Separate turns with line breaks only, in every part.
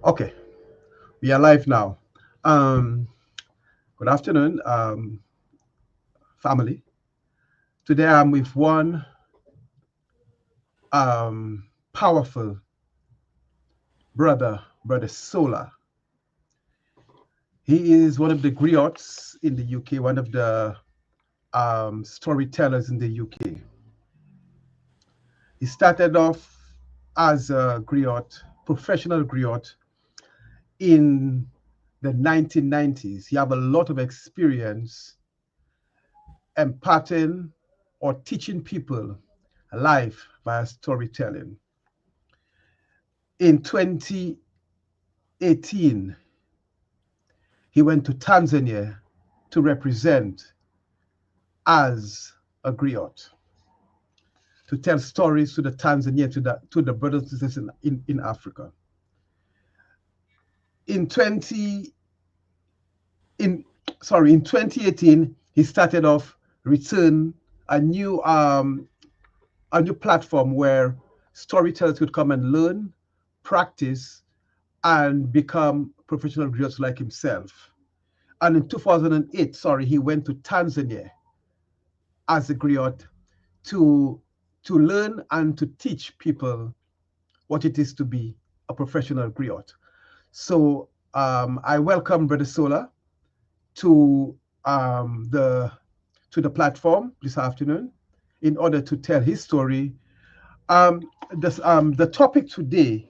Okay, we are live now. Um, Good afternoon, family. Today I'm with one powerful brother Sola. He is one of the griots in the UK, one of the storytellers in the UK. He started off as a griot, professional griot, in the 1990s. He have a lot of experience imparting or teaching people life via storytelling. In 2018, he went to Tanzania to represent as a griot, to tell stories to the Tanzania, to the brothers and sisters in Africa. In 20 in sorry in 2018, he started off return a new um, a new platform where storytellers could come and learn, practice, and become professional griots like himself. And in 2008, he went to Tanzania as a griot to to learn and to teach people what it is to be a professional griot. So I welcome Brother Sola to the platform this afternoon in order to tell his story. The topic today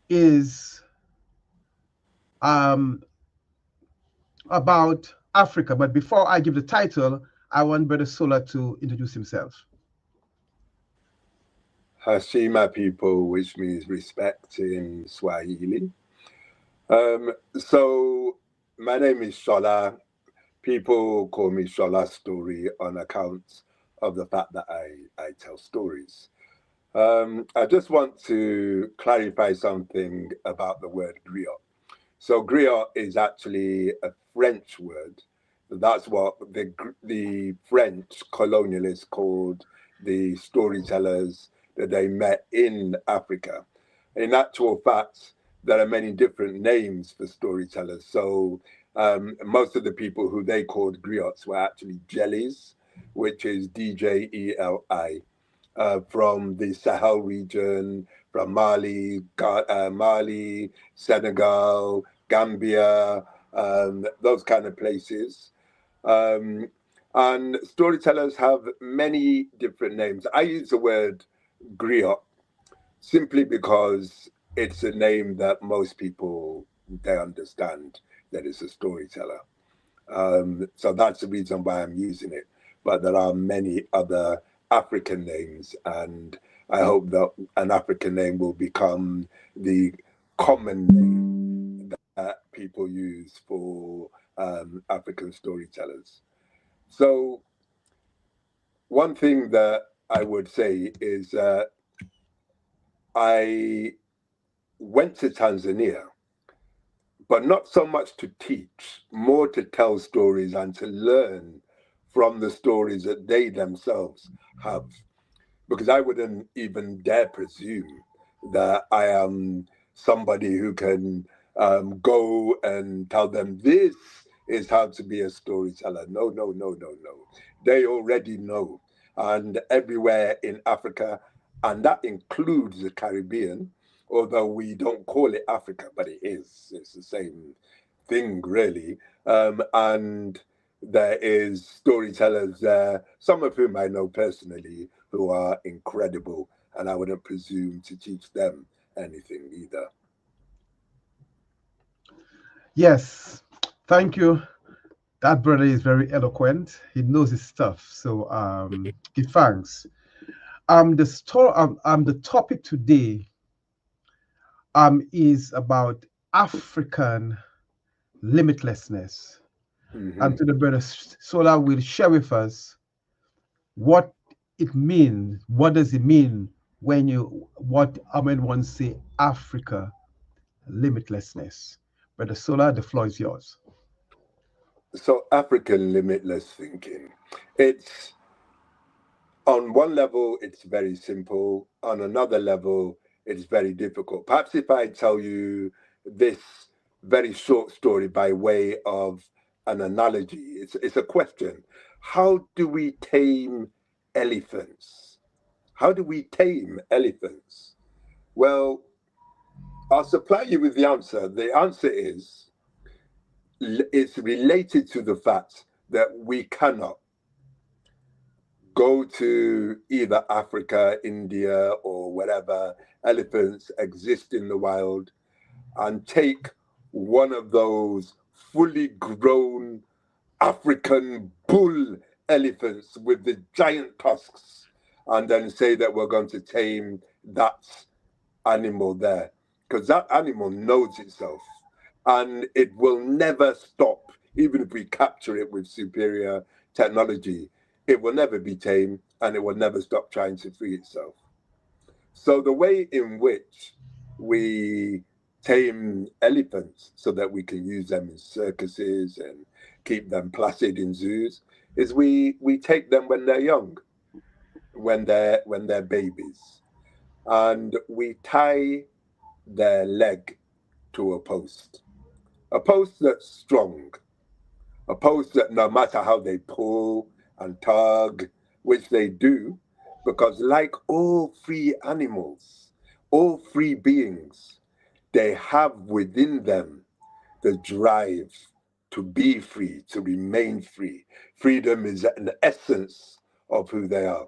is um, about Africa. But before I give the title, I want Brother Sola to introduce himself.
Hashima people, which means respect in Swahili. So my name is Shola. People call me Shola Story on account of the fact that I tell stories. I just want to clarify something about the word griot. So griot is actually a French word. That's what the French colonialists called the storytellers that they met in Africa. In actual fact, there are many different names for storytellers. So most of the people who they called griots were actually jellies, which is DJELI, from the Sahel region, from Mali, Senegal, Gambia, those kind of places. Um, and storytellers have many different names. I use the word griot simply because it's a name that most people they understand that it's a storyteller. So that's the reason why I'm using it. But there are many other African names, and I hope that an African name will become the common name that people use for African storytellers. So, one thing that I would say is I went to Tanzania, but not so much to teach, more to tell stories and to learn from the stories that they themselves have. Because I wouldn't even dare presume that I am somebody who can go and tell them this is how to be a storyteller. No, no, no, no, no. They already know. And everywhere in Africa, and that includes the Caribbean, although we don't call it Africa, but it is. It's the same thing, really. And there is storytellers there, some of whom I know personally, who are incredible, and I wouldn't presume to teach them anything either.
Yes, thank you. That brother is very eloquent. He knows his stuff. So give thanks. The topic today is about African limitlessness. And
Hmm.
to the brother Sola will share with us what it means. What does it mean what Ahmed once say Africa limitlessness? Brother Sola, the floor is yours.
So, African limitless thinking. It's on one level, it's very simple. On another level, it's very difficult. Perhaps if I tell you this very short story by way of an analogy, it's a question. How do we tame elephants? How do we tame elephants? Well, I'll supply you with the answer. The answer is it's related to the fact that we cannot go to either Africa, India, or wherever elephants exist in the wild and take one of those fully grown African bull elephants with the giant tusks and then say that we're going to tame that animal there. Because that animal knows itself and it will never stop, even if we capture it with superior technology. It will never be tamed and it will never stop trying to free itself. So the way in which we tame elephants so that we can use them in circuses and keep them placid in zoos is we take them when they're young, when they're babies, and we tie their leg to a post that's strong, a post that no matter how they pull and tug, which they do, because like all free animals, all free beings, they have within them the drive to be free, to remain free. Freedom is an essence of who they are.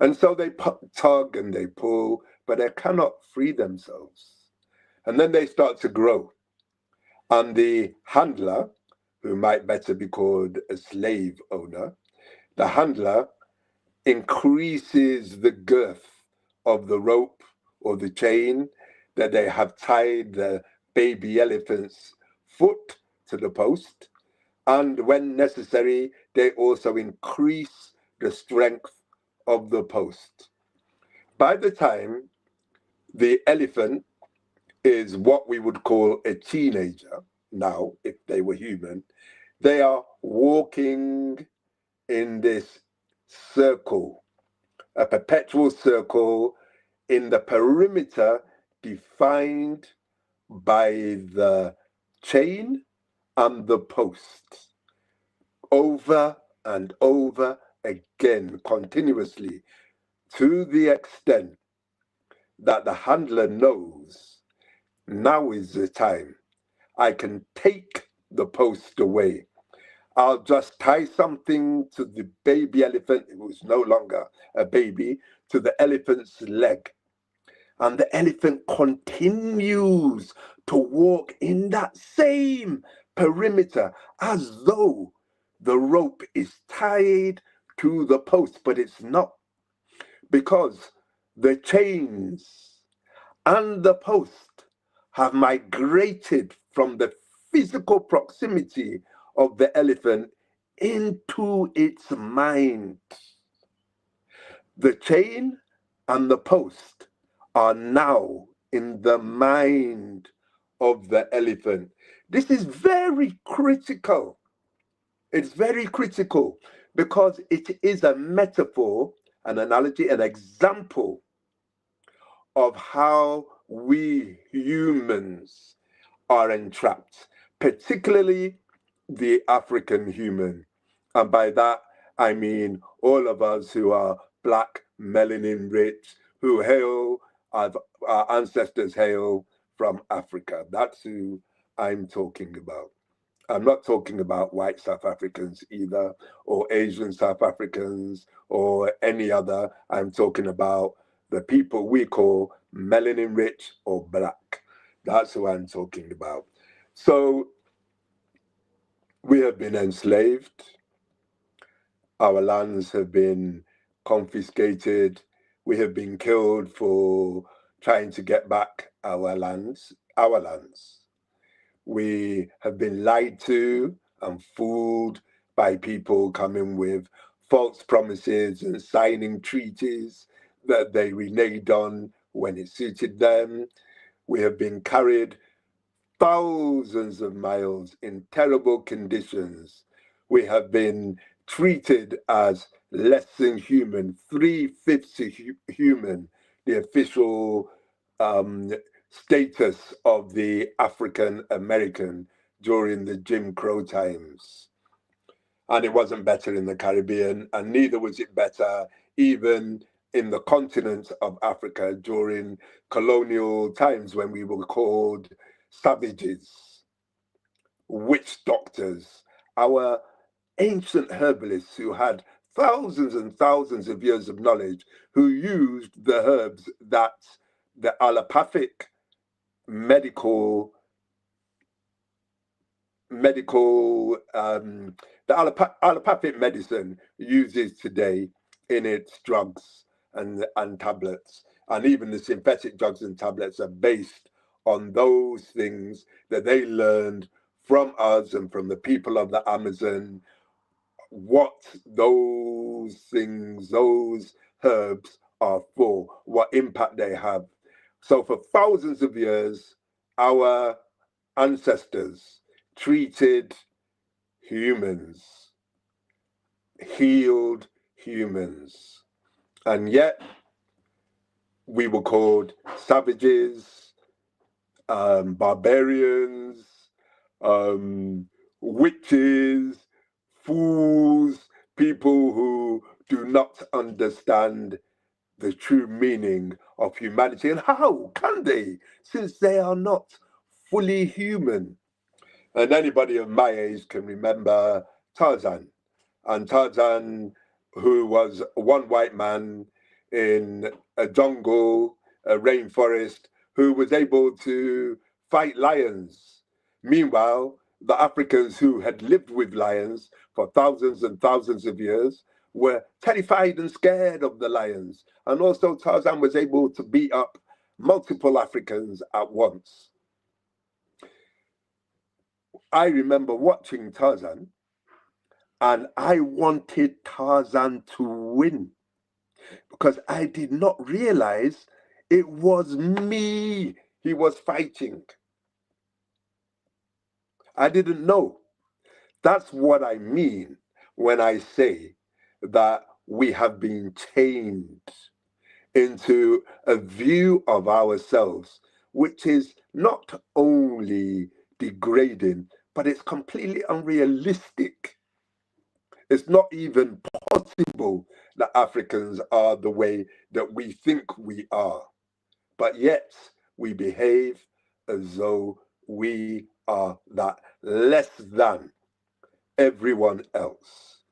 And so they tug and they pull, but they cannot free themselves. And then they start to grow. And the handler, who might better be called a slave owner, the handler increases the girth of the rope or the chain that they have tied the baby elephant's foot to the post. And when necessary, they also increase the strength of the post. By the time the elephant is what we would call a teenager now, if they were human, they are walking in this circle, a perpetual circle in the perimeter defined by the chain and the post, over and over again, continuously, to the extent that the handler knows now is the time. I can take the post away. I'll just tie something to the baby elephant, who's no longer a baby, to the elephant's leg. And the elephant continues to walk in that same perimeter as though the rope is tied to the post, but it's not, because the chains and the post have migrated from the physical proximity of the elephant into its mind. The chain and the post are now in the mind of the elephant. This is very critical. It's very critical because it is a metaphor, an analogy, an example of how we humans are entrapped, particularly the African human. And by that, I mean all of us who are Black, melanin rich, who hail, our ancestors hail from Africa. That's who I'm talking about. I'm not talking about white South Africans either, or Asian South Africans, or any other. I'm talking about the people we call melanin rich or Black. That's who I'm talking about. So we have been enslaved. Our lands have been confiscated. We have been killed for trying to get back our lands, our lands. We have been lied to and fooled by people coming with false promises and signing treaties that they reneged on when it suited them. We have been carried thousands of miles in terrible conditions. We have been treated as less than human, 3/5 human, the official um, status of the African American during the Jim Crow times. And it wasn't better in the Caribbean, and neither was it better even in the continent of Africa during colonial times when we were called savages, witch doctors, our ancient herbalists who had thousands and thousands of years of knowledge, who used the herbs that the allopathic medical medical the allopathic medicine uses today in its drugs and tablets, and even the synthetic drugs and tablets are based on those things that they learned from us and from the people of the Amazon, what those things, those herbs are for, what impact they have. So for thousands of years, our ancestors treated humans, healed humans, and yet we were called savages, barbarians, um, witches, fools, people who do not understand the true meaning of humanity. And how can they, since they are not fully human? And anybody of my age can remember Tarzan. And Tarzan, who was one white man in a jungle, a rainforest, who was able to fight lions. Meanwhile, the Africans who had lived with lions for thousands and thousands of years were terrified and scared of the lions. And also, Tarzan was able to beat up multiple Africans at once. I remember watching Tarzan, and I wanted Tarzan to win because I did not realize it was me he was fighting. I didn't know. That's what I mean when I say that we have been tamed into a view of ourselves, which is not only degrading, but it's completely unrealistic. It's not even possible that Africans are the way that we think we are, but yet we behave as though we are that less than everyone else.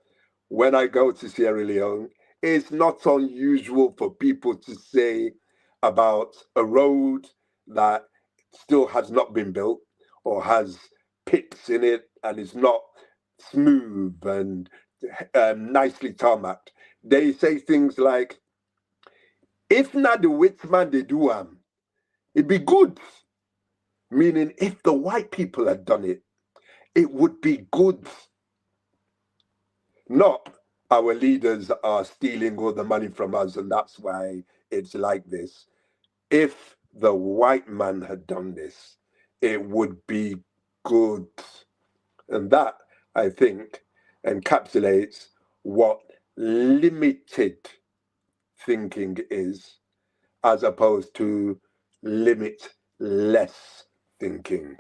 When I go to Sierra Leone, it's not unusual for people to say about a road that still has not been built or has pits in it and is not smooth and nicely tarmacked. They say things like, if not the white man they do it'd be good. Meaning, if the white people had done it, it would be good. Not our leaders are stealing all the money from us, and that's why it's like this. If the white man had done this, it would be good. And that, I think, encapsulates what limited thinking is, as opposed to limitless thinking.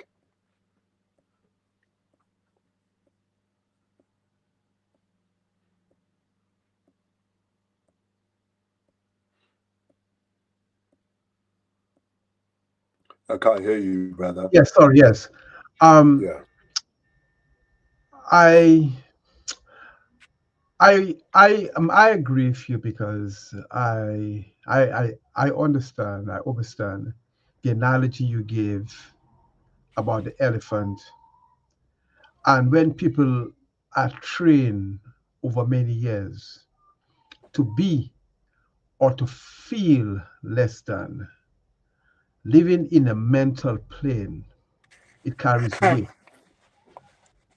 I can't hear you, brother.
Yes, sorry, yes. Um,
Yeah.
I I agree with you because I understand, I understand the analogy you gave about the elephant. And when people are trained over many years to be or to feel less than, living in a mental plane, it carries weight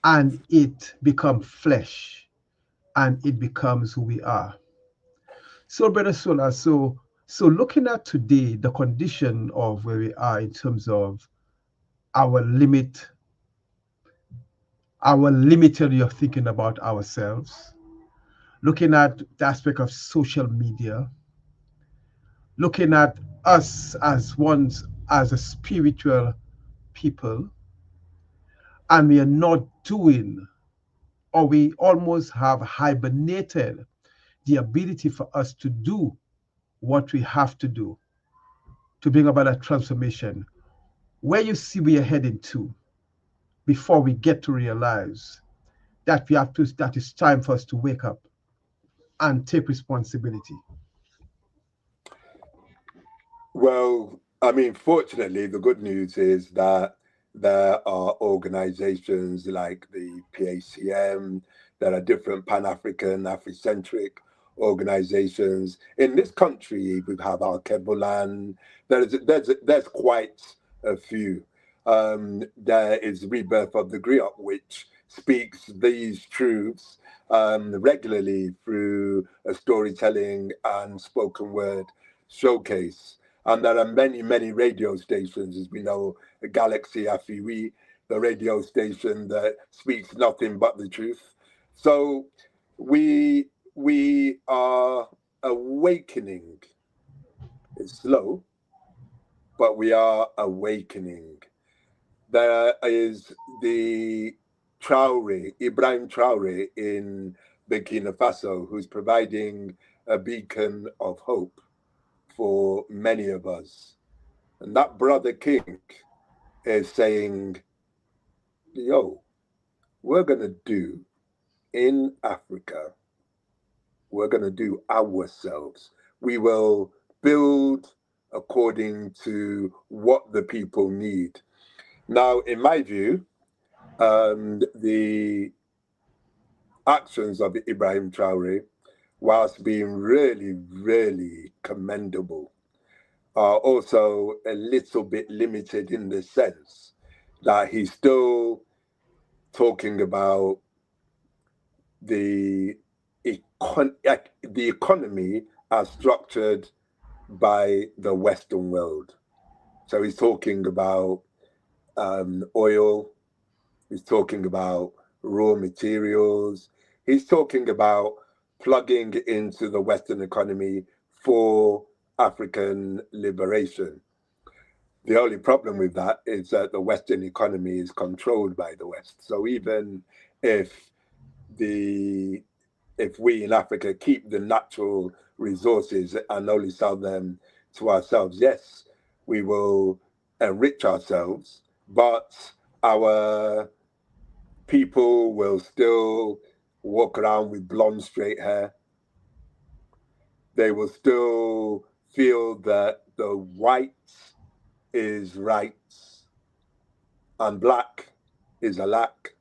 and it becomes flesh and it becomes who we are. So, Brother Sola, so looking at today, the condition of where we are in terms of our limit, our limited way of thinking about ourselves, looking at the aspect of social media, looking at us as ones as a spiritual people, and we are not doing, or we almost have hibernated the ability for us to do what we have to do to bring about a transformation. Where you see we are heading to before we get to realize that we have to, that it's time for us to wake up and take responsibility.
Well, I mean, fortunately, the good news is that there are organizations like the PACM, there are different Pan-African, Afrocentric organizations. In this country, we have our Kebulan, there's quite a few. There is Rebirth of the Griot, which speaks these truths regularly through a storytelling and spoken word showcase. And there are many, many radio stations, as we know, Galaxy Afiwi, the radio station that speaks nothing but the truth. So we are awakening. It's slow, but we are awakening. There is the Traore, Ibrahim Traore in Burkina Faso, who's providing a beacon of hope for many of us. And that brother King is saying, yo, we're going to do in Africa, we're going to do ourselves. We will build according to what the people need. Now, in my view, the actions of Ibrahim Traore, whilst being really, really commendable, are also a little bit limited in the sense that he's still talking about the the economy as structured by the Western world. So he's talking about oil, he's talking about raw materials, he's talking about plugging into the Western economy for African liberation. The only problem with that is that the Western economy is controlled by the West. So even if the if we in Africa keep the natural resources and only sell them to ourselves, yes, we will enrich ourselves, but our people will still walk around with blonde, straight hair. They will still feel that the white is right and black is a lack.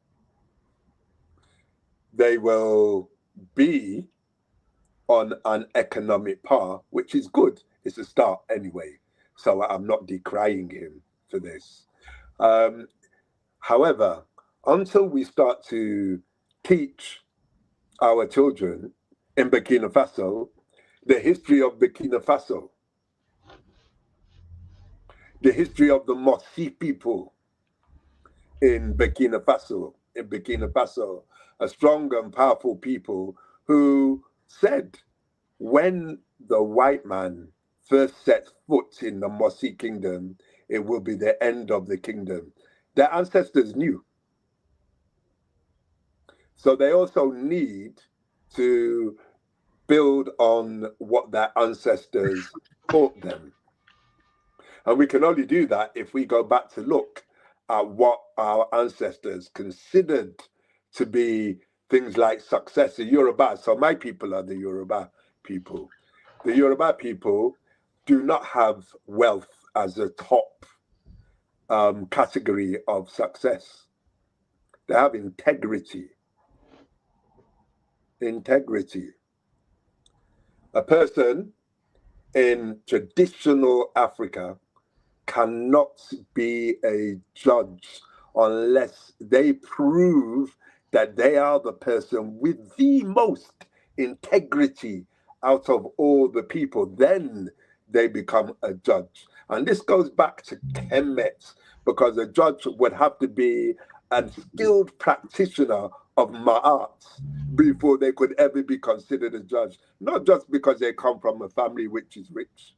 They will be on an economic par, which is good. It's a start anyway. So I'm not decrying him for this. However, until we start to teach our children in Burkina Faso the history of Burkina Faso, the history of the Mossi people in Burkina Faso, a strong and powerful people who said when the white man first sets foot in the Mossi kingdom, it will be the end of the kingdom. Their ancestors knew. So they also need to build on what their ancestors taught them. And we can only do that if we go back to look at what our ancestors considered to be things like success. The Yoruba, so my people are the Yoruba people. The Yoruba people do not have wealth as a top category of success. They have integrity. Integrity. A person in traditional Africa cannot be a judge unless they prove that they are the person with the most integrity out of all the people. Then they become a judge. And this goes back to Kemet, because a judge would have to be a skilled practitioner of Ma'at before they could ever be considered a judge, not just because they come from a family which is rich,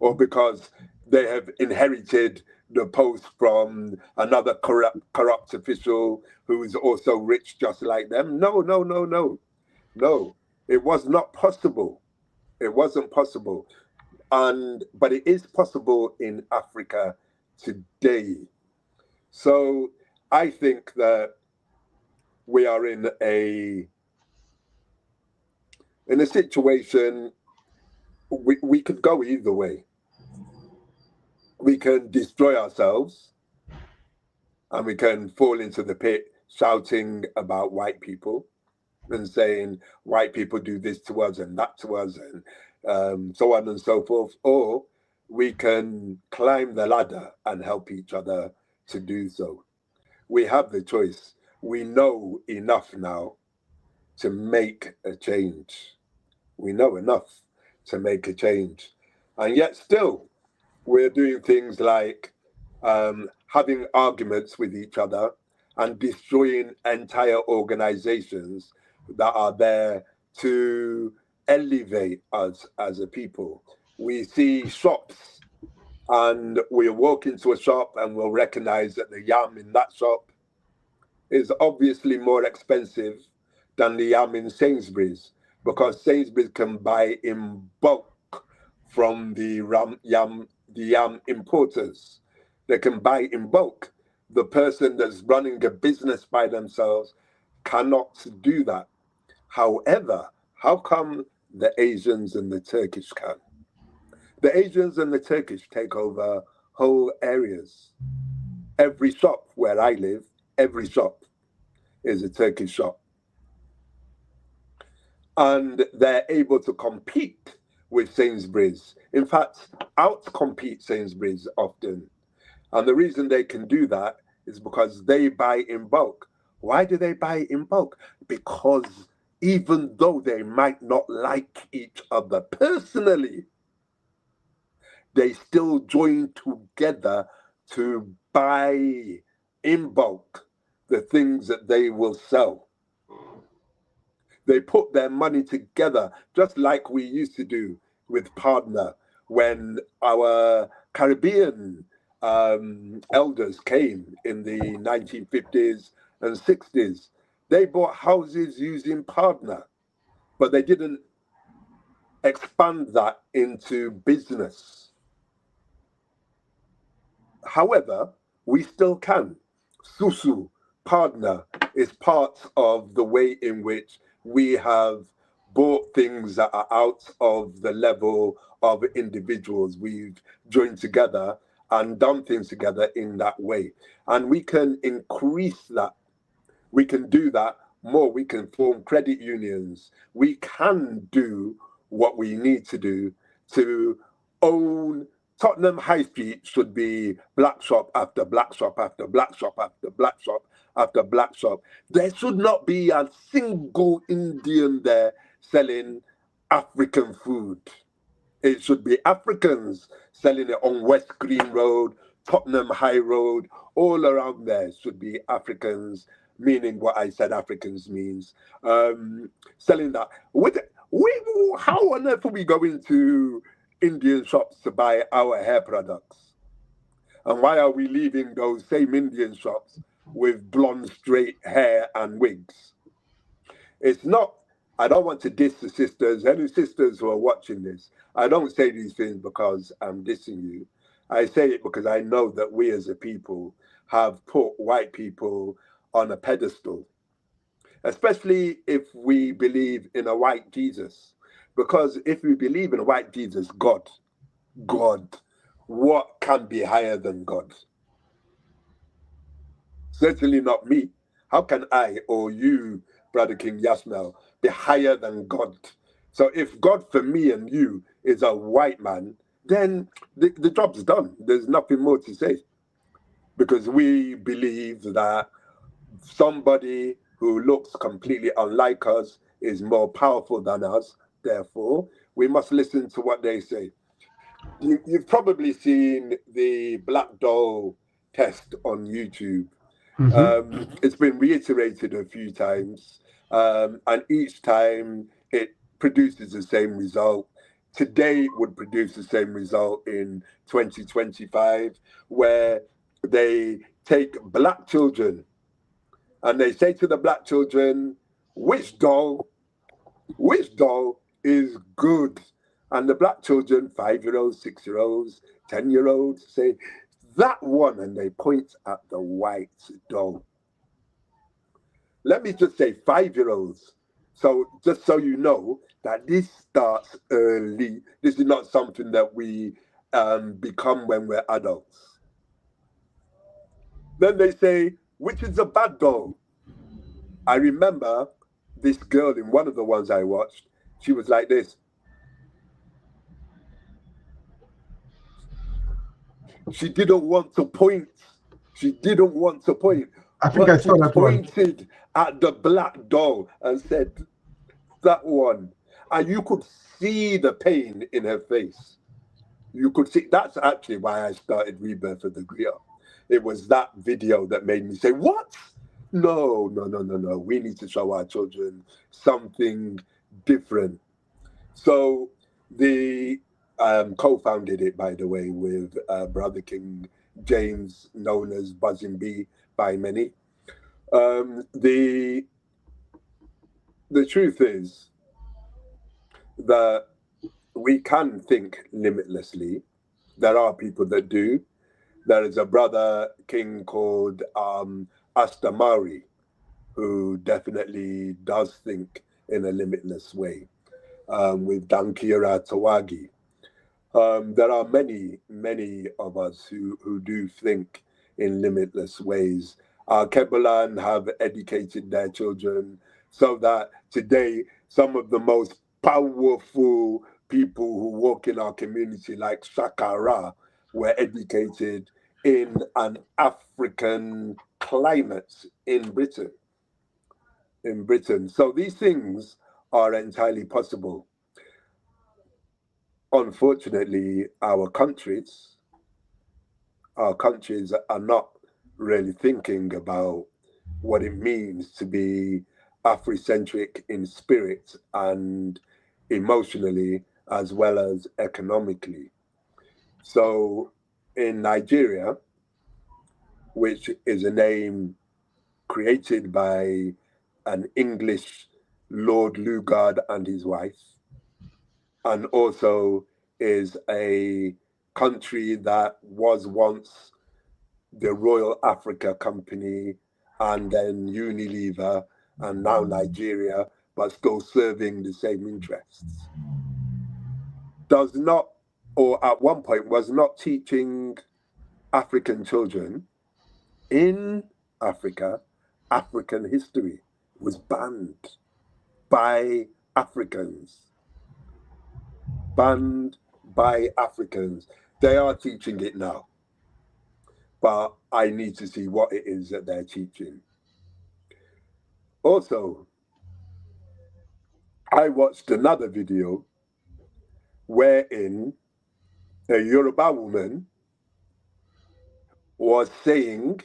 or because they have inherited the post from another corrupt official who is also rich just like them. No, no, no, no, no. It was not possible. It wasn't possible. But it is possible in Africa today. So I think that we are in a situation. We could go either way. We can destroy ourselves, and we can fall into the pit shouting about white people and saying white people do this to us and that to us, and so on and so forth. Or we can climb the ladder and help each other to do so. We have the choice. We know enough now to make a change. We know enough to make a change. And yet still, we're doing things like having arguments with each other and destroying entire organizations that are there to elevate us as a people. We see shops and we'll walk into a shop and we'll recognize that the yam in that shop is obviously more expensive than the yam in Sainsbury's, because Sainsbury's can buy in bulk from the yam importers. They can buy in bulk. The person that's running a business by themselves cannot do that. However, how come the Asians and the Turkish can? The Asians and the Turkish take over whole areas. Every shop where I live, every shop is a Turkish shop. And they're able to compete with Sainsbury's. In fact, out-compete Sainsbury's often. And the reason they can do that is because they buy in bulk. Why do they buy in bulk? Because even though they might not like each other personally, they still join together to buy in bulk the things that they will sell. They put their money together, just like we used to do with Partner when our Caribbean elders came in the 1950s and 60s. They bought houses using Partner, but they didn't expand that into business. However, we still can. Susu, Partner, is part of the way in which we have bought things that are out of the level of individuals. We've joined together and done things together in that way. And we can increase that. We can do that more. We can form credit unions. We can do what we need to do to own. Tottenham High Street should be black shop after black shop after black shop after black shop after black shop. There should not be a single Indian there selling African food. It should be Africans selling it on West Green Road, Tottenham High Road, all around there should be Africans, meaning what I said Africans means. Selling that. How on earth are we going to Indian shops to buy our hair products? And why are we leaving those same Indian shops with blonde, straight hair and wigs? It's not, I don't want to diss the sisters, any sisters who are watching this. I don't say these things because I'm dissing you. I say it because I know that we as a people have put white people on a pedestal, especially if we believe in a white Jesus. Because if we believe in a white Jesus, God, what can be higher than God? Certainly not me. How can I or you, Brother King Yasmel, be higher than God? So if God for me and you is a white man, then the job's done. There's nothing more to say. Because we believe that somebody who looks completely unlike us is more powerful than us. Therefore, we must listen to what they say. You've probably seen the Black Doll test on YouTube. It's been reiterated a few times, and each time it produces the same result. today would produce the same result in 2025, where they take black children and they say to the black children, which doll is good? And the black children, 5-year-olds, 6-year-olds, 10-year-olds, say, that one, and they point at the white doll. Let me just say 5-year-olds. So just so you know that this starts early. This is not something that we become when we're adults. Then they say, which is a bad doll? I remember this girl in one of the ones I watched. She was like this. She didn't want to point. She didn't want to point,
I think I
but she
saw that one.
pointed at the black doll and said, that one. And you could see the pain in her face. You could see. That's actually why I started Rebirth of the Griot. It was that video that made me say, what? No, no, no, no, no. We need to show our children something different. So the co-founded it, by the way, with Brother King James, known as Buzzing Bee by many. The truth is that we can think limitlessly. There are people that do. There is a Brother King called Astamari, who definitely does think in a limitless way, with Dankira Tawagi. There are many, many of us who do think in limitless ways. Kebalan have educated their children so that today some of the most powerful people who walk in our community, like Shakara, were educated in an African climate in Britain. So these things are entirely possible. Unfortunately, our countries are not really thinking about what it means to be Afrocentric in spirit and emotionally, as well as economically. So in Nigeria, which is a name created by an English Lord Lugard and his wife, and also is a country that was once the Royal Africa Company and then Unilever and now Nigeria, but still serving the same interests. Does not, or at one point was not teaching African children in Africa, African history. It was banned by Africans. Banned by Africans. They are teaching it now, but I need to see what it is that they're teaching. Also, I watched another video wherein a Yoruba woman was saying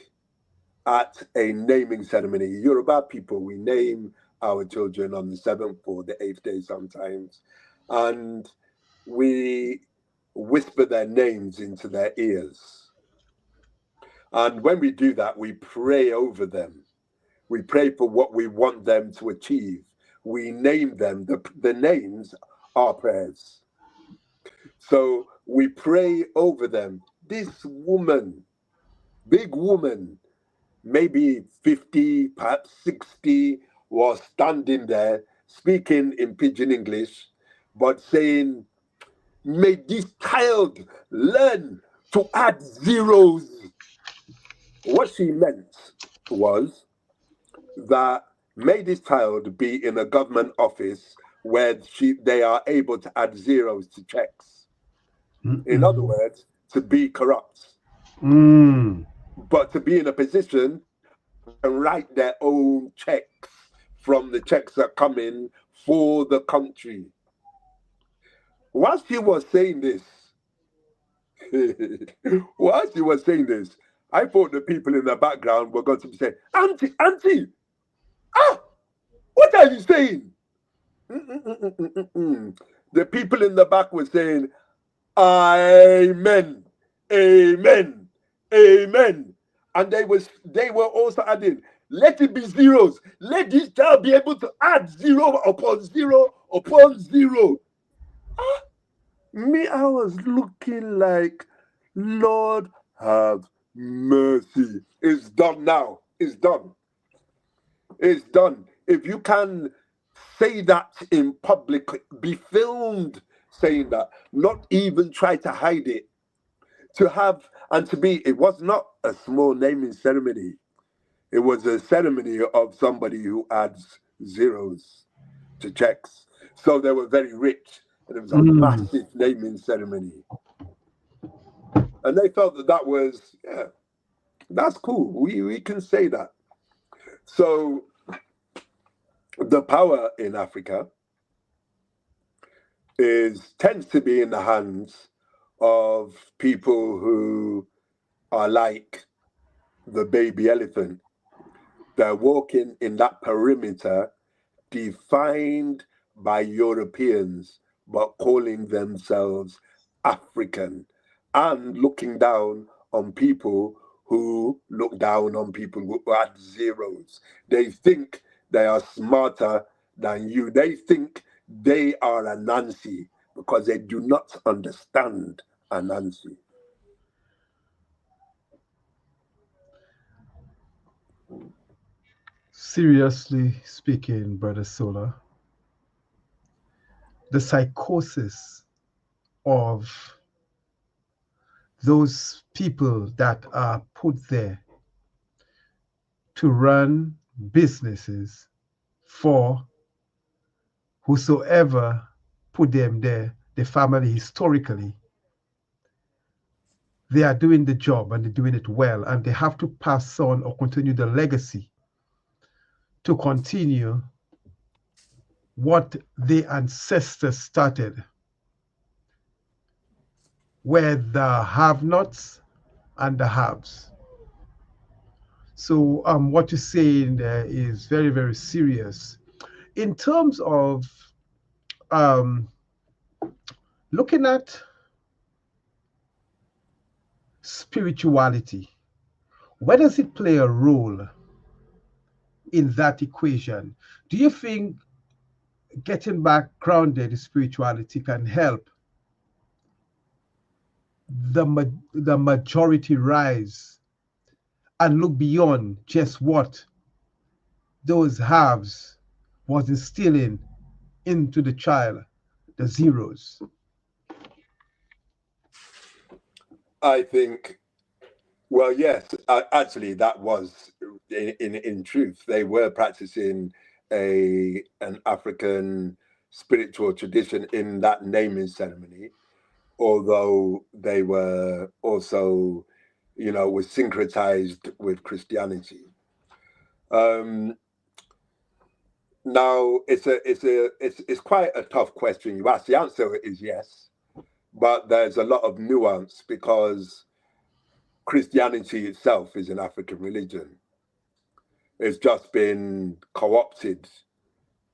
at a naming ceremony, Yoruba people, we name our children on the 7th or the 8th day sometimes, and we whisper their names into their ears. And when we do that, we pray over them. We pray for what we want them to achieve. We name them. The names are prayers. So we pray over them. This woman, big woman, maybe 50, perhaps 60, was standing there speaking in pidgin English, but saying, may this child learn to add zeros. What she meant was that may this child be in a government office where they are able to add zeros to checks. In other words, to be corrupt. But to be in a position where they can write their own checks from the checks that come in for the country. Whilst she was saying this, I thought the people in the background were going to be saying, Auntie, what are you saying? The people in the back were saying, Amen, Amen, Amen. And they were also adding, let it be zeros. Let this child be able to add zero upon zero upon zero. Me, I was looking like, Lord have mercy. It's done now. It's done. It's done. If you can say that in public, be filmed saying that, not even try to hide it, to have and to be, it was not a small naming ceremony. It was a ceremony of somebody who adds zeros to checks. So they were very rich, and it was a
Mm.
massive naming ceremony. And they felt that that was, yeah, that's cool. We can say that. So the power in Africa tends to be in the hands of people who are like the baby elephant. They're walking in that perimeter defined by Europeans, but calling themselves African, and looking down on people who look down on people who add zeros. They think they are smarter than you. They think they are Anansi because they do not understand Anansi.
Seriously speaking, Brother Sola, the psychosis of those people that are put there to run businesses for whosoever put them there, the family historically, they are doing the job and they're doing it well, and they have to pass on or continue the legacy to continue what the ancestors started, where the have nots and the haves. So, what you're saying there is very, very serious. In terms of um, looking at spirituality, where does it play a role in that equation? Do you think getting back grounded in spirituality can help the majority rise and look beyond just what those halves was instilling into the child, the zeros?
I think, well, yes, actually, that was in truth. They were practicing an African spiritual tradition in that naming ceremony, although they were also, were syncretized with Christianity. Um, Now it's quite a tough question you ask. The answer is yes, but there's a lot of nuance because Christianity itself is an African religion. It's just been co-opted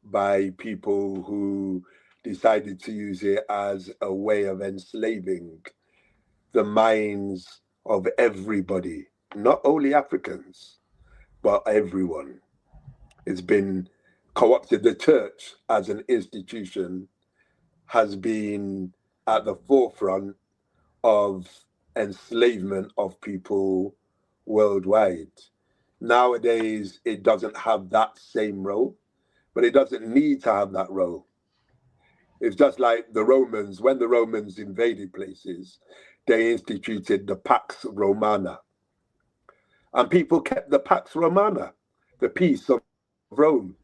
by people who decided to use it as a way of enslaving the minds of everybody, not only Africans, but everyone. It's been co-opted. The church as an institution has been at the forefront of enslavement of people worldwide. Nowadays, it doesn't have that same role, but it doesn't need to have that role. It's just like the Romans, when the Romans invaded places, they instituted the Pax Romana. And people kept the Pax Romana, the peace of Rome.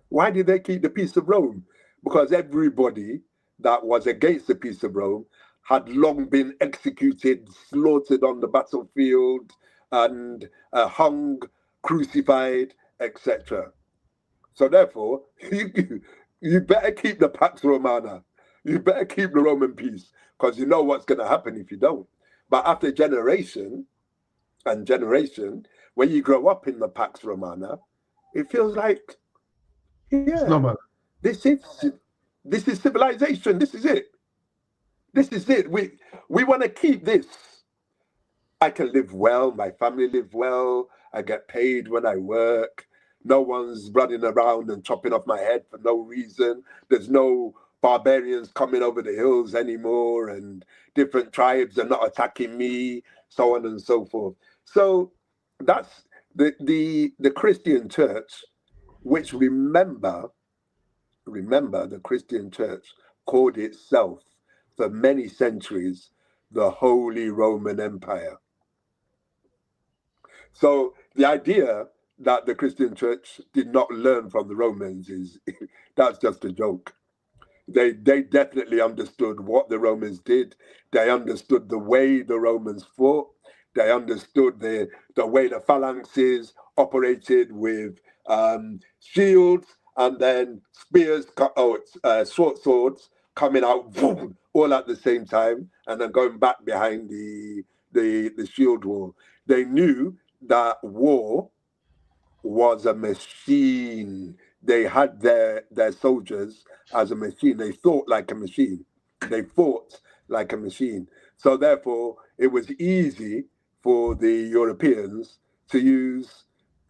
Why did they keep the peace of Rome? Because everybody that was against the peace of Rome had long been executed, slaughtered on the battlefield, and hung, crucified, etc. So therefore, you better keep the Pax Romana. You better keep the Roman peace, because you know what's going to happen if you don't. But after generation and generation, when you grow up in the Pax Romana, it feels like, yeah,
It's normal.
this is This is civilization. This is it. This is it. We want to keep this. I can live well. My family live well. I get paid when I work. No one's running around and chopping off my head for no reason. There's no barbarians coming over the hills anymore, and different tribes are not attacking me, so on and so forth. So that's the Christian church, which remember the Christian church called itself for many centuries the Holy Roman Empire. So the idea that the Christian church did not learn from the Romans is that's just a joke. They definitely understood what the Romans did. They understood the way the Romans fought. They understood the way the phalanxes operated with shields and then spears, short swords coming out boom, all at the same time, and then going back behind the shield wall. They knew that war was a machine. They had their soldiers as a machine. They thought like a machine. They fought like a machine. So therefore, it was easy for the Europeans to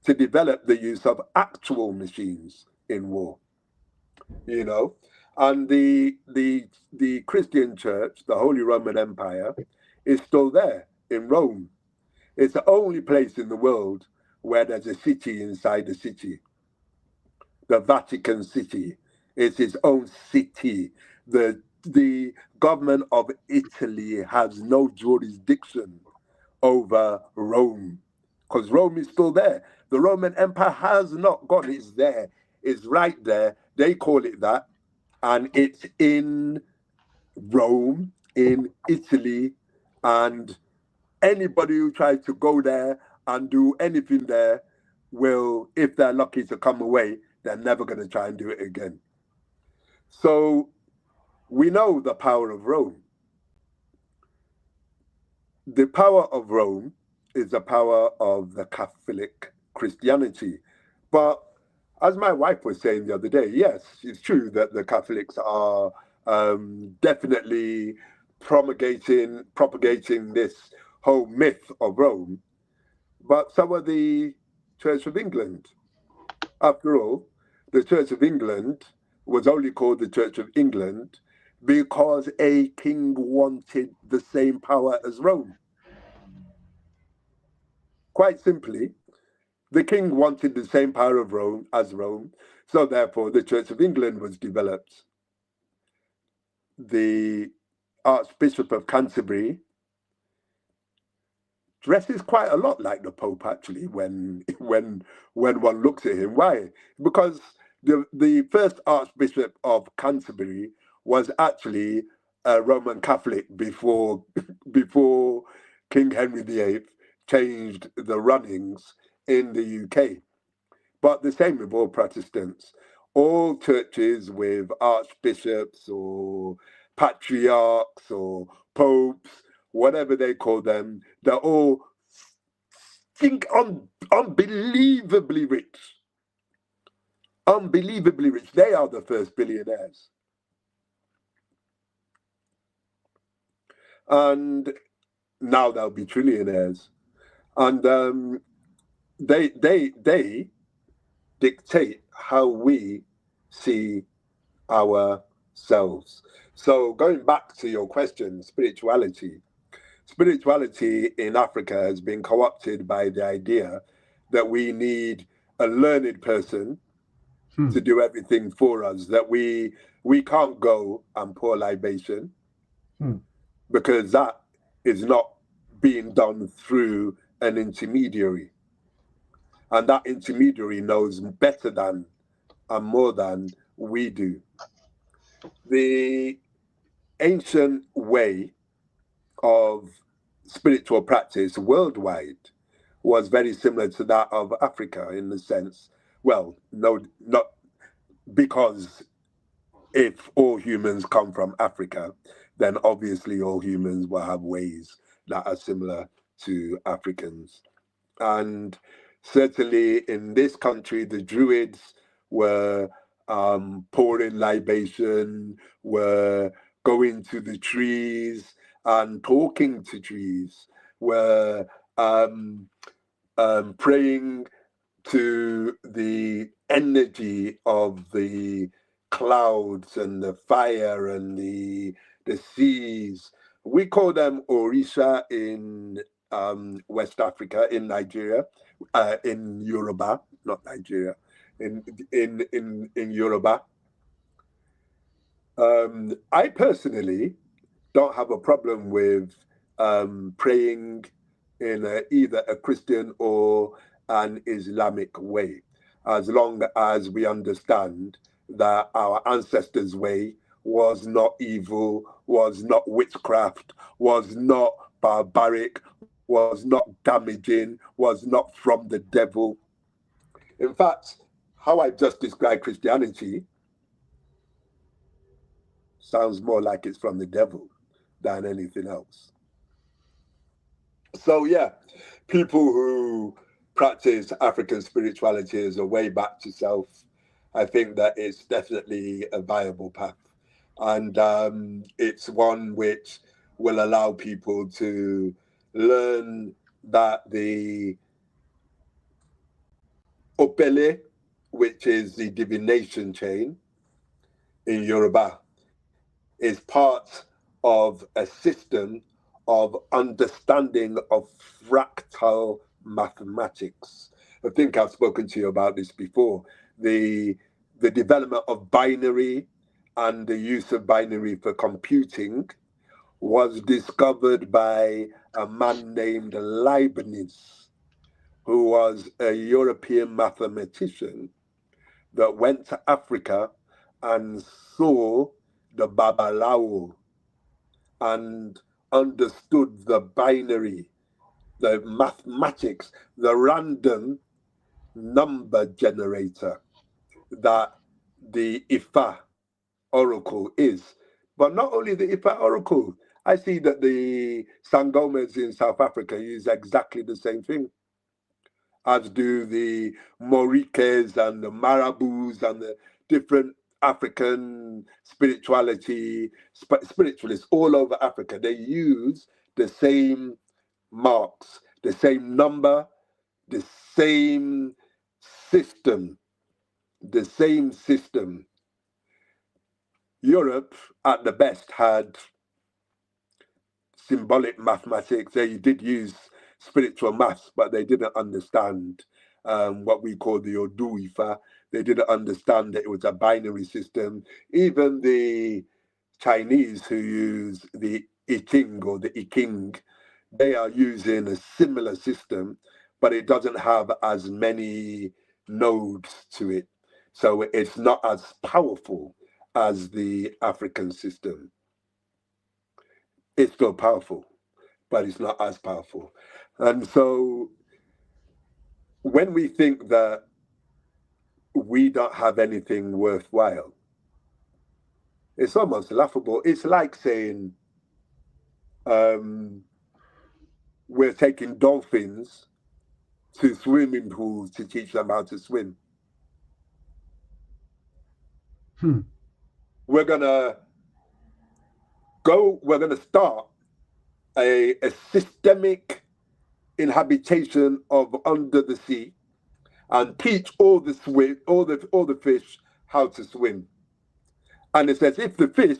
develop the use of actual machines in war. You know, and the Christian Church, the Holy Roman Empire, is still there in Rome. It's the only place in the world where there's a city inside the city. The Vatican City is its own city. The government of Italy has no jurisdiction over Rome because Rome is still there. The Roman Empire has not gone. It's there. It's right there. They call it that. And it's in Rome, in Italy, and anybody who tries to go there and do anything there will, if they're lucky to come away, they're never going to try and do it again. So we know the power of Rome. The power of Rome is the power of the Catholic Christianity. But as my wife was saying the other day, yes, it's true that the Catholics are definitely propagating this whole myth of Rome, but so are the Church of England. After all, the Church of England was only called the Church of England because a king wanted the same power as Rome. Quite simply, the king wanted the same power of Rome as Rome, so therefore the Church of England was developed. The Archbishop of Canterbury dresses quite a lot like the Pope, actually, when one looks at him. Why? Because the first Archbishop of Canterbury was actually a Roman Catholic before King Henry VIII changed the runnings in the UK. But the same with all Protestants. All churches with archbishops or patriarchs or popes, whatever they call them, they're all unbelievably rich. Unbelievably rich. They are the first billionaires. And now they'll be trillionaires. And they dictate how we see ourselves. So going back to your question, spirituality in Africa has been co-opted by the idea that we need a learned person to do everything for us, that we can't go and pour libation because that is not being done through an intermediary. And that intermediary knows better than and more than we do. The ancient way of spiritual practice worldwide was very similar to that of Africa in the sense, well, no, not because if all humans come from Africa, then obviously all humans will have ways that are similar to Africans. And certainly in this country, the Druids were pouring libation, were going to the trees and talking to trees, were praying to the energy of the clouds and the fire and the seas. We call them Orisha in West Africa, in Nigeria, in Yoruba, not Nigeria, in Yoruba. I personally don't have a problem with praying in either a Christian or an Islamic way, as long as we understand that our ancestors' way was not evil, was not witchcraft, was not barbaric, was not damaging, was not from the devil. In fact, how I just described Christianity sounds more like it's from the devil than anything else. So yeah, people who practice African spirituality as a way back to self, I think that it's definitely a viable path, and it's one which will allow people to learn that the opele, which is the divination chain in Yoruba, is part of a system of understanding of fractal mathematics. I think I've spoken to you about this before. The development of binary and the use of binary for computing was discovered by a man named Leibniz, who was a European mathematician that went to Africa and saw the Babalawo and understood the binary, the mathematics, the random number generator that the Ifa oracle is. But not only the Ifa oracle, I see that the Sangomas in South Africa use exactly the same thing, as do the Moriques and the Marabous and the different African spiritualists all over Africa. They use the same marks, the same number, the same system, the same system. Europe, at the best, had symbolic mathematics. They did use spiritual maths, but they didn't understand what we call the Oduifa. They didn't understand that it was a binary system. Even the Chinese who use the I Ching or the I King, they are using a similar system, but it doesn't have as many nodes to it. So it's not as powerful as the African system. It's still powerful, but it's not as powerful. And so when we think that we don't have anything worthwhile, it's almost laughable. It's like saying we're taking dolphins to swimming pools to teach them how to swim.
Hmm.
We're gonna we're gonna start a systemic inhabitation of under the sea and teach all the fish how to swim. And it says if the fish,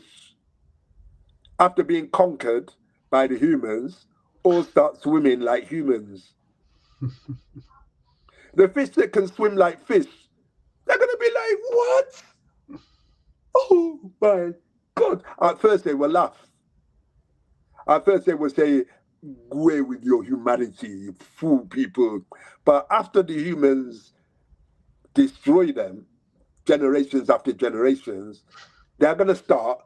after being conquered by the humans, all start swimming like humans, the fish that can swim like fish, they're gonna be like, what? Oh my God. At first they will laugh. At first they will say, go away with your humanity, you fool people. But after the humans destroy them, generations after generations, they're going to start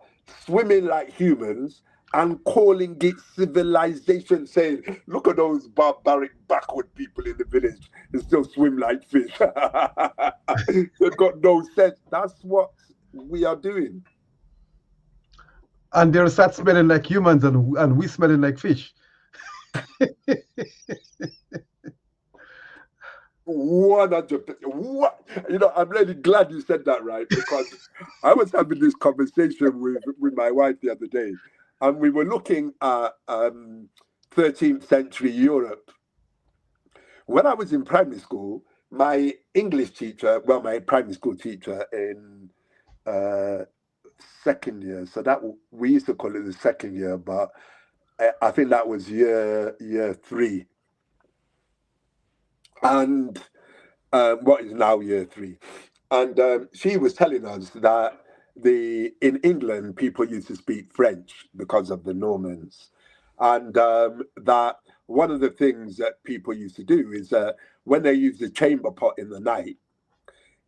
swimming like humans and calling it civilization, saying, look at those barbaric, backward people in the village who still swim like fish. They've got no sense. That's what we are doing.
And they'll start smelling like humans, and we smelling like fish.
100%. What? I'm really glad you said that, right? Because I was having this conversation with my wife the other day, and we were looking at 13th century Europe. When I was in primary school, my English teacher, well, my primary school teacher in uh, second year, so that we used to call it the second year, but I think that was year three, and what is now year three. And she was telling us that in England people used to speak French because of the Normans, and that one of the things that people used to do is when they used the chamber pot in the night,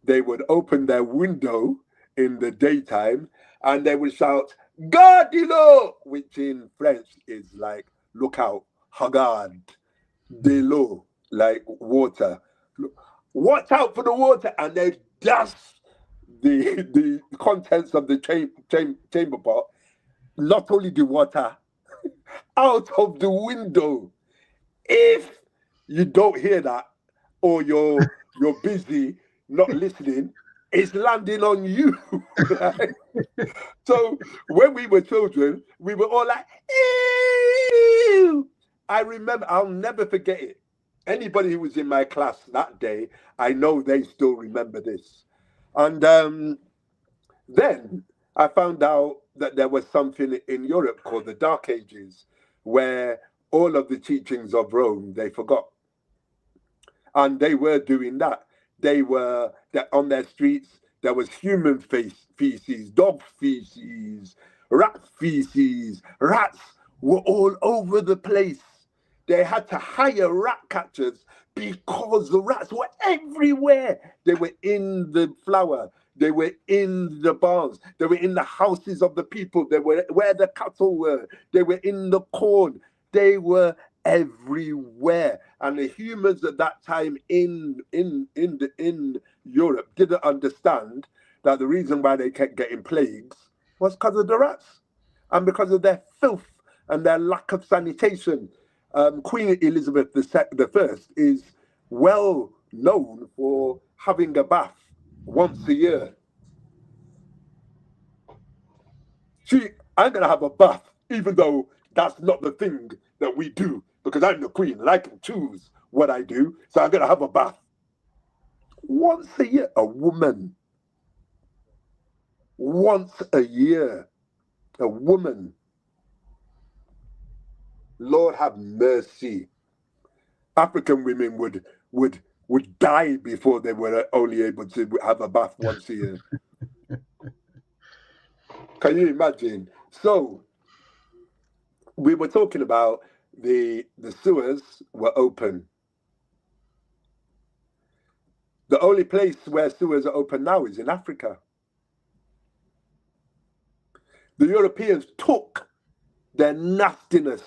they would open their window in the daytime and they would shout "Gardilo," which in French is like "look out," "Hagard," "de l'eau," like water. Watch out for the water, and they dust the contents of the chamber pot, not only the water, out of the window. If you don't hear that, or you're busy not listening, it's landing on you. Right? So when we were children, we were all like, ew. I remember, I'll never forget it. Anybody who was in my class that day, I know they still remember this. And then I found out that there was something in Europe called the Dark Ages, where all of the teachings of Rome they forgot, and they were doing that. They were that on their streets. There was human feces, dog feces, rat feces. Rats were all over the place. They had to hire rat catchers because the rats were everywhere. They were in the flour. They were in the barns. They were in the houses of the people. They were where the cattle were. They were in the corn. They were everywhere. And the humans at that time in Europe didn't understand that the reason why they kept getting plagues was because of the rats and because of their filth and their lack of sanitation. Queen Elizabeth the First is well known for having a bath once a year. I'm gonna have a bath, even though that's not the thing that we do, because I'm the queen and I can choose what I do. So I'm gonna have a bath once a year. A woman, once a year, a woman. Lord have mercy. African women would die before they were only able to have a bath once a year. Can you imagine? So we were talking about the sewers were open. The only place where sewers are open now is in Africa. The Europeans took their nastiness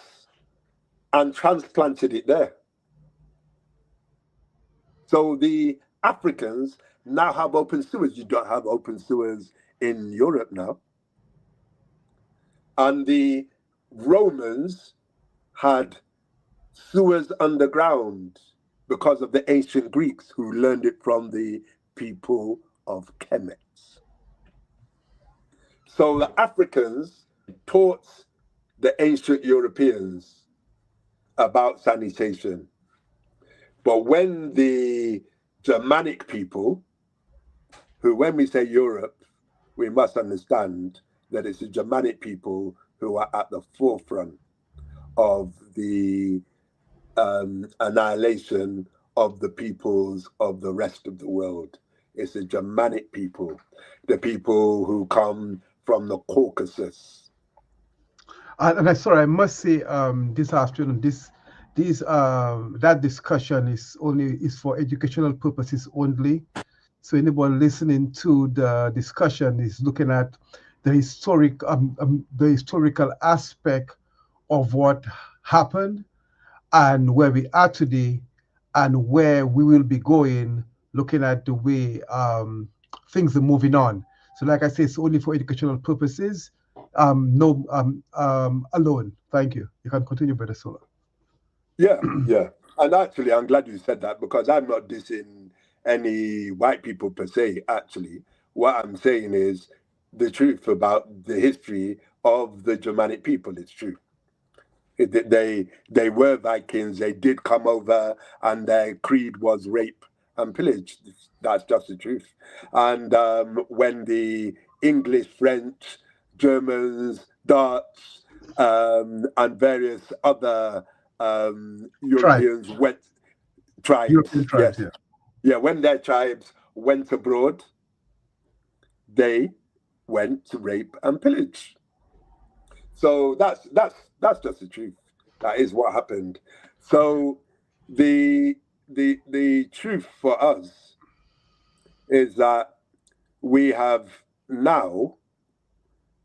and transplanted it there. So the Africans now have open sewers. You don't have open sewers in Europe now. And the Romans had sewers underground because of the ancient Greeks who learned it from the people of Kemet. So the Africans taught the ancient Europeans about sanitation. But when the Germanic people, who, when we say Europe, we must understand that it's the Germanic people who are at the forefront of the annihilation of the peoples of the rest of the world. It's the Germanic people, the people who come from the Caucasus.
And I must say, this afternoon, that discussion is for educational purposes only. So anyone listening to the discussion is looking at the historical aspect of what happened and where we are today and where we will be going, looking at the way things are moving on. So, like I say, it's only for educational purposes. No, alone. Thank you. You can continue, Brother Sola.
Yeah, yeah. And actually, I'm glad you said that because I'm not dissing any white people per se, actually. What I'm saying is the truth about the history of the Germanic people. It's true. They were Vikings. They did come over, and their creed was rape and pillage. That's just the truth. And when the English, French, Germans, Dutch, and various other
Tribe,
Europeans went, tribes,
European tribes,
yes,
yeah.
yeah, when their tribes went abroad, they went to rape and pillage. So that's just the truth. That is what happened. So the the truth for us is that we have now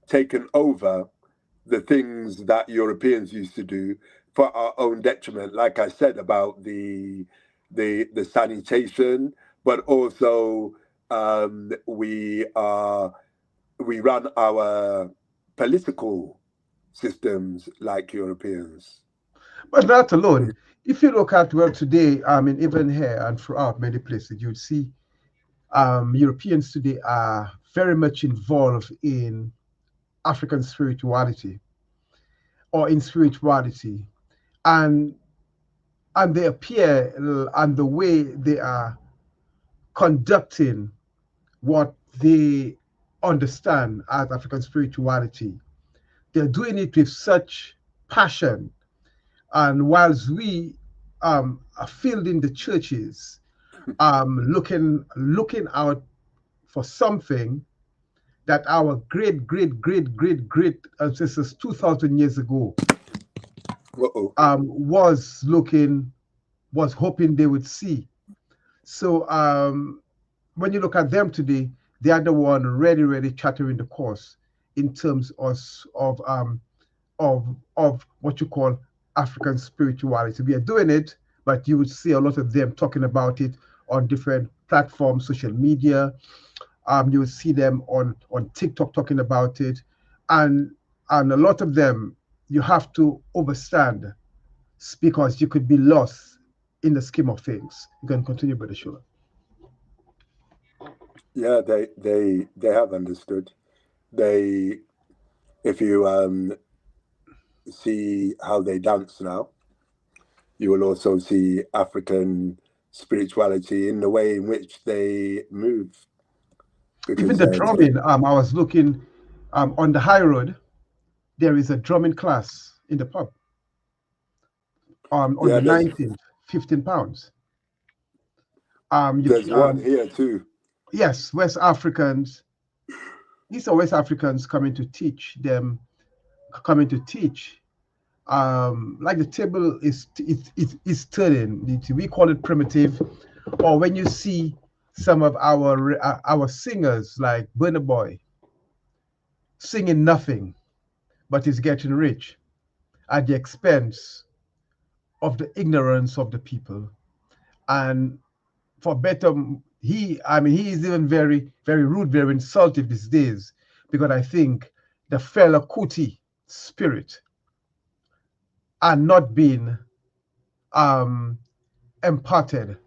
taken over the things that Europeans used to do for our own detriment. Like I said about the sanitation, but also we run our political systems like Europeans.
But not alone. If you look at, well, today, I mean, even here and throughout many places, you'd see Europeans today are very much involved in African spirituality or in spirituality. And and they appear and the way they are conducting what they understand as African spirituality, they're doing it with such passion. And whilst we are filled in the churches, looking out for something that our great ancestors 2,000 years ago
Uh-oh.
was looking, was hoping they would see. So when you look at them today, they are the one really chattering the course in terms of what you call African spirituality. We are doing it, but you would see a lot of them talking about it on different platforms, social media. You will see them on TikTok talking about it, and and a lot of them you have to understand because you could be lost in the scheme of things. You can continue, Brother Shula.
Yeah, they have understood. They, if you see how they dance now, you will also see African spirituality in the way in which they move,
Even
because
the drumming, I was looking on the high road. There is a drumming class in the pub on
yeah,
the 19th, £15.
there's one here too.
Yes, West Africans. These are West Africans coming to teach them, coming to teach. Like the table is turning. We call it primitive. Or when you see some of our singers like Burna Boy singing nothing, but is getting rich at the expense of the ignorance of the people. And for better, he is even very rude, very insultive these days, because I think the Fela Kuti spirit are not being um, imparted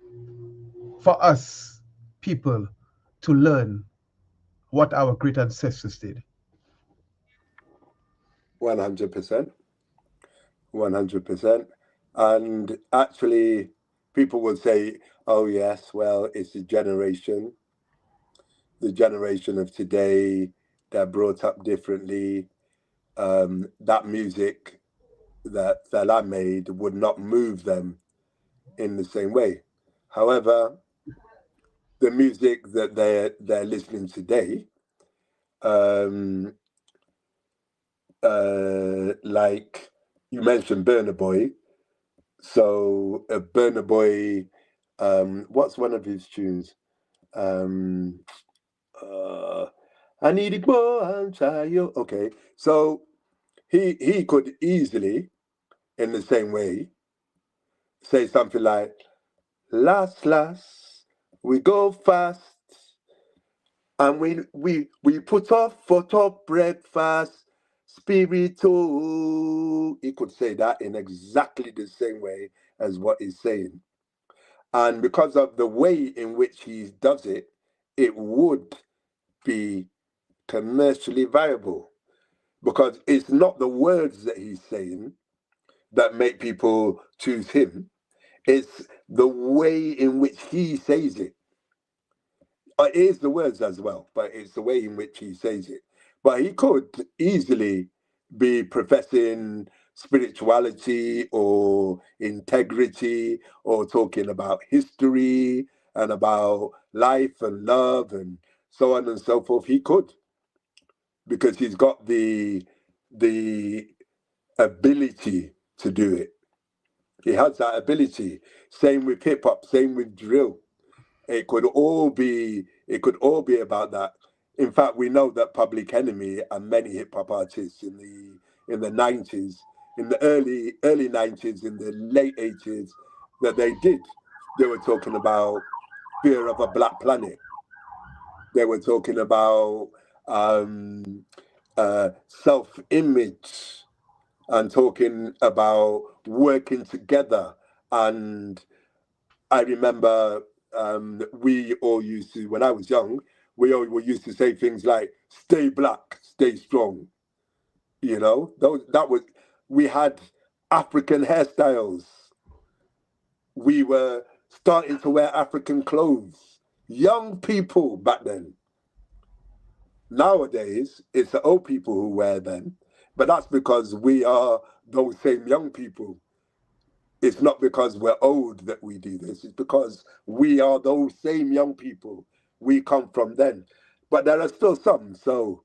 for us people to learn what our great ancestors did.
100%, 100%. And actually, people would say, "Oh yes, well, it's the generation of today. They're brought up differently. That music that Fela made would not move them in the same way. However, the music that they're listening today, um, like you mentioned, Burna Boy. So Burna Boy, what's one of his tunes? Um, uh, I need it more, I'm tired. Okay, so he could easily, in the same way, say something like, "Last, last, we go fast, and we put off photo breakfast, spiritual." He could say that in exactly the same way as what he's saying. And because of the way in which he does it, it would be commercially viable, because it's not the words that he's saying that make people choose him. It's the way in which he says it. It is the words as well, but it's the way in which he says it. But he could easily be professing spirituality or integrity or talking about history and about life and love and so on and so forth. He could, because he's got the ability to do it. He has that ability. Same with hip hop, same with drill. It could all be about that. In fact, we know that Public Enemy and many hip hop artists in the 90s, in the early 90s, in the late 80s, that they were talking about fear of a black planet. They were talking about self-image and talking about working together. And I remember we all used to, when I was young, we all used to say things like "Stay black, stay strong." You know, we had African hairstyles. We were starting to wear African clothes. Young people back then. Nowadays, it's the old people who wear them, but that's because we are those same young people. It's not because we're old that we do this. It's because we are those same young people. We come from then. But there are still some. So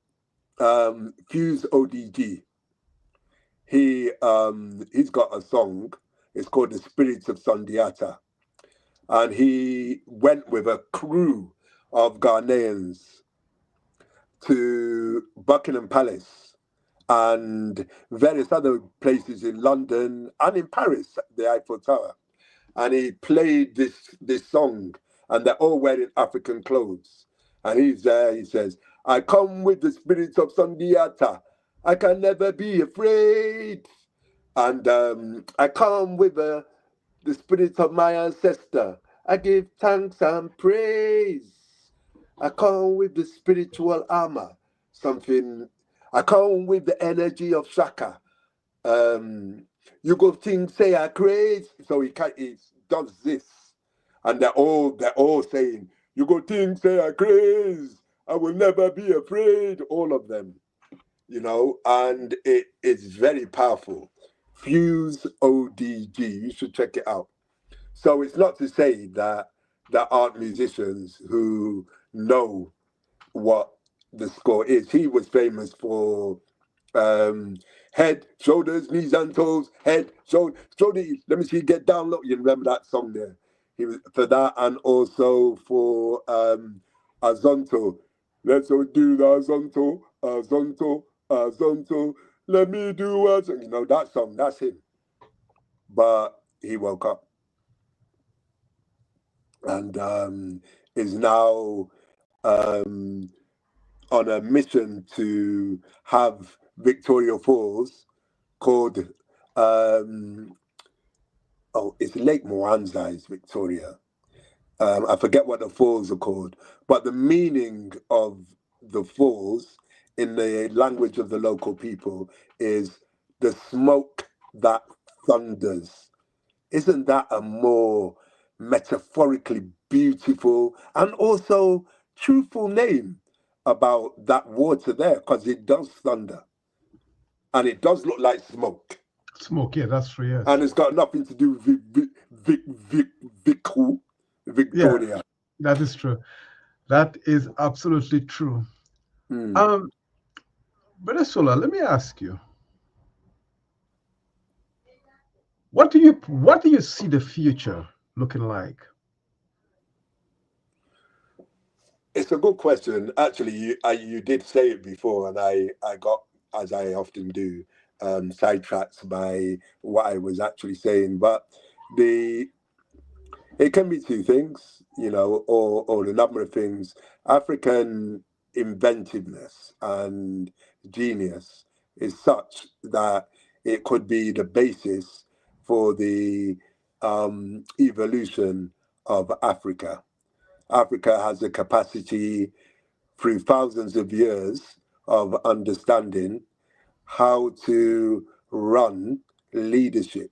Fuse ODG, he's got a song. It's called The Spirits of Sundiata. And he went with a crew of Ghanaians to Buckingham Palace and various other places in London and in Paris, the Eiffel Tower. And he played this song, and they're all wearing African clothes. And he's there, he says, "I come with the spirits of Sundiata. I can never be afraid. And I come with the spirits of my ancestor. I give thanks and praise. I come with the spiritual armor. Something, I come with the energy of Shaka. Um, you go think say I crazy." So he does this, and they're all saying, "You go think say I crazy. I will never be afraid." All of them, and it is very powerful. Fuse ODG, you should check it out. So it's not to say that there aren't musicians who know what the score is. He was famous for head, shoulders, knees and toes, head, shoulder. Let me see, get down low. You remember that song there? He was for that, and also for Azonto. Let's all do the Azonto, Azonto, Azonto. Let me do Azonto. That song. That's him. But he woke up and is now on a mission to have Victoria Falls called it's Lake Mwanza is Victoria. I forget what the falls are called, but the meaning of the falls in the language of the local people is the smoke that thunders. Isn't that a more metaphorically beautiful and also truthful name about that water there? Because it does thunder and it does look like smoke.
Smoke, yeah, that's true, yes.
And it's got nothing to do with
Yeah,
Victoria.
that is true. That is absolutely true.
Mm.
Brother Sola, let me ask you, what do you see the future looking like?
It's a good question. Actually, you did say it before, and I got, as I often do, sidetracked by what I was actually saying. But the it can be two things, or a number of things. African inventiveness and genius is such that it could be the basis for the evolution of Africa. Africa has a capacity through thousands of years of understanding how to run leadership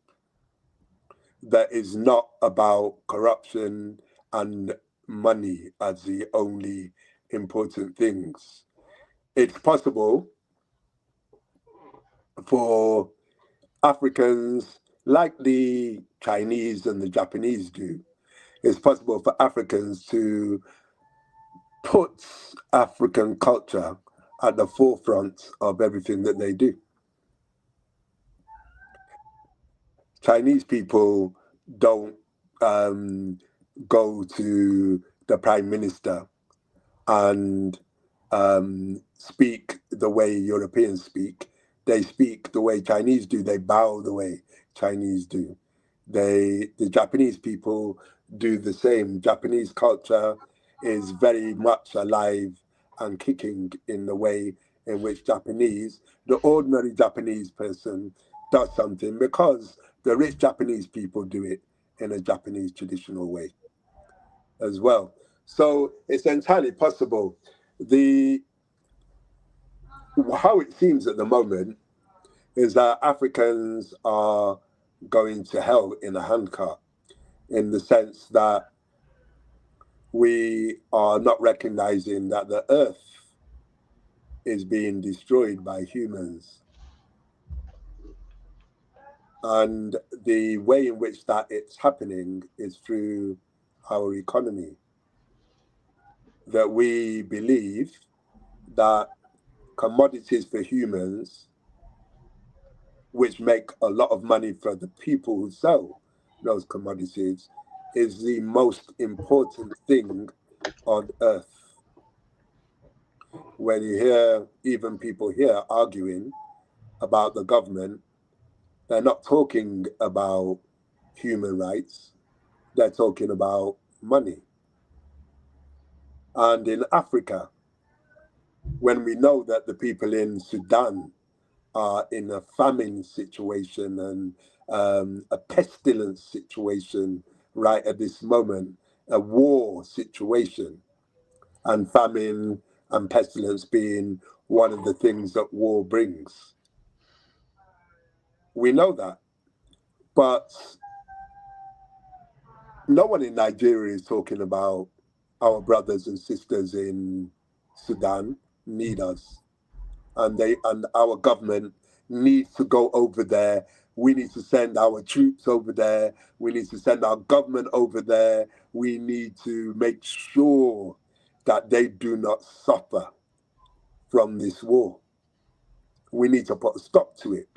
that is not about corruption and money as the only important things. It's possible for Africans, like the Chinese and the Japanese do, it's possible for Africans to put African culture at the forefront of everything that they do. Chinese people don't go to the prime minister and speak the way Europeans speak. They speak the way Chinese do. They bow the way Chinese do. The Japanese people do the same. Japanese culture is very much alive and kicking in the way in which the ordinary Japanese person does something because the rich Japanese people do it in a Japanese traditional way as well. So it's entirely possible. The How it seems at the moment is that Africans are going to hell in a handcart, in the sense that we are not recognizing that the earth is being destroyed by humans. And the way in which that it's happening is through our economy. That we believe that commodities for humans, which make a lot of money for the people who sell those commodities, is the most important thing on earth. When you hear even people here arguing about the government, they're not talking about human rights, they're talking about money. And in Africa, when we know that the people in Sudan are in a famine situation and a pestilence situation right at this moment, a war situation, and famine and pestilence being one of the things that war brings. We know that, but no one in Nigeria is talking about our brothers and sisters in Sudan need us, and our government needs to go over there. We need to send our troops over there. We need to send our government over there. We need to make sure that they do not suffer from this war. We need to put a stop to it.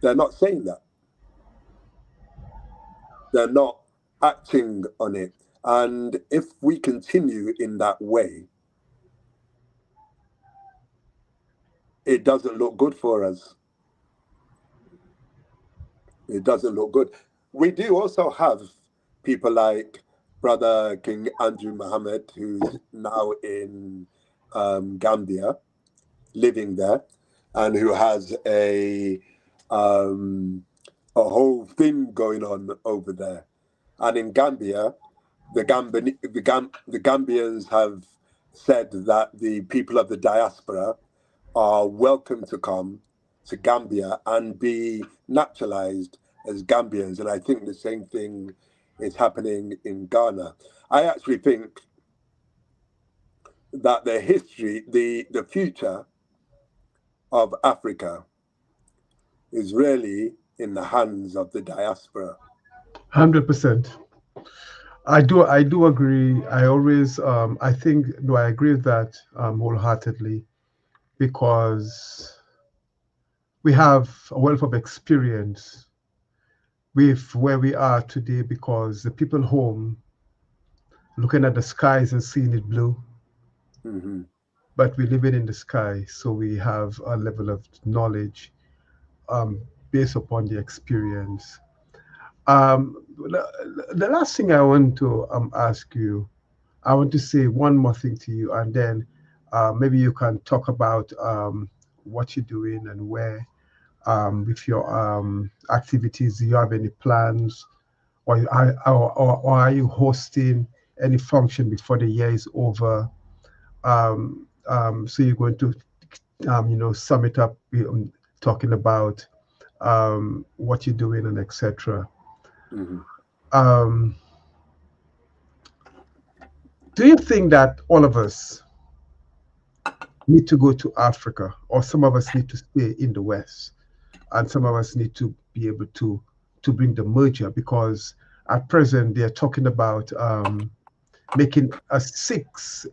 They're not saying that. They're not acting on it. And if we continue in that way, it doesn't look good for us. It doesn't look good. We do also have people like Brother King Andrew Mohammed, who's now in Gambia, living there, and who has a whole thing going on over there. And in Gambia, the Gambians have said that the people of the diaspora are welcome to come to Gambia and be naturalized as Gambians. And I think the same thing is happening in Ghana. I actually think that the future of Africa is really in the hands of the diaspora.
100%. I do agree. I always, I think, no, I agree with that wholeheartedly because we have a wealth of experience with where we are today because the people home looking at the skies and seeing it blue,
Mm-hmm.
but we live it in the sky, so we have a level of knowledge um, based upon the experience. The last thing I want to ask you, I want to say one more thing to you, and then maybe you can talk about what you're doing and where with your activities. Do you have any plans or are you hosting any function before the year is over? So you're going to, sum it up, talking about what you're doing and etc.
Hmm.
Um, do you think that all of us need to go to Africa, or some of us need to stay in the West, and some of us need to be able to bring the merger? Because at present they're talking about making a six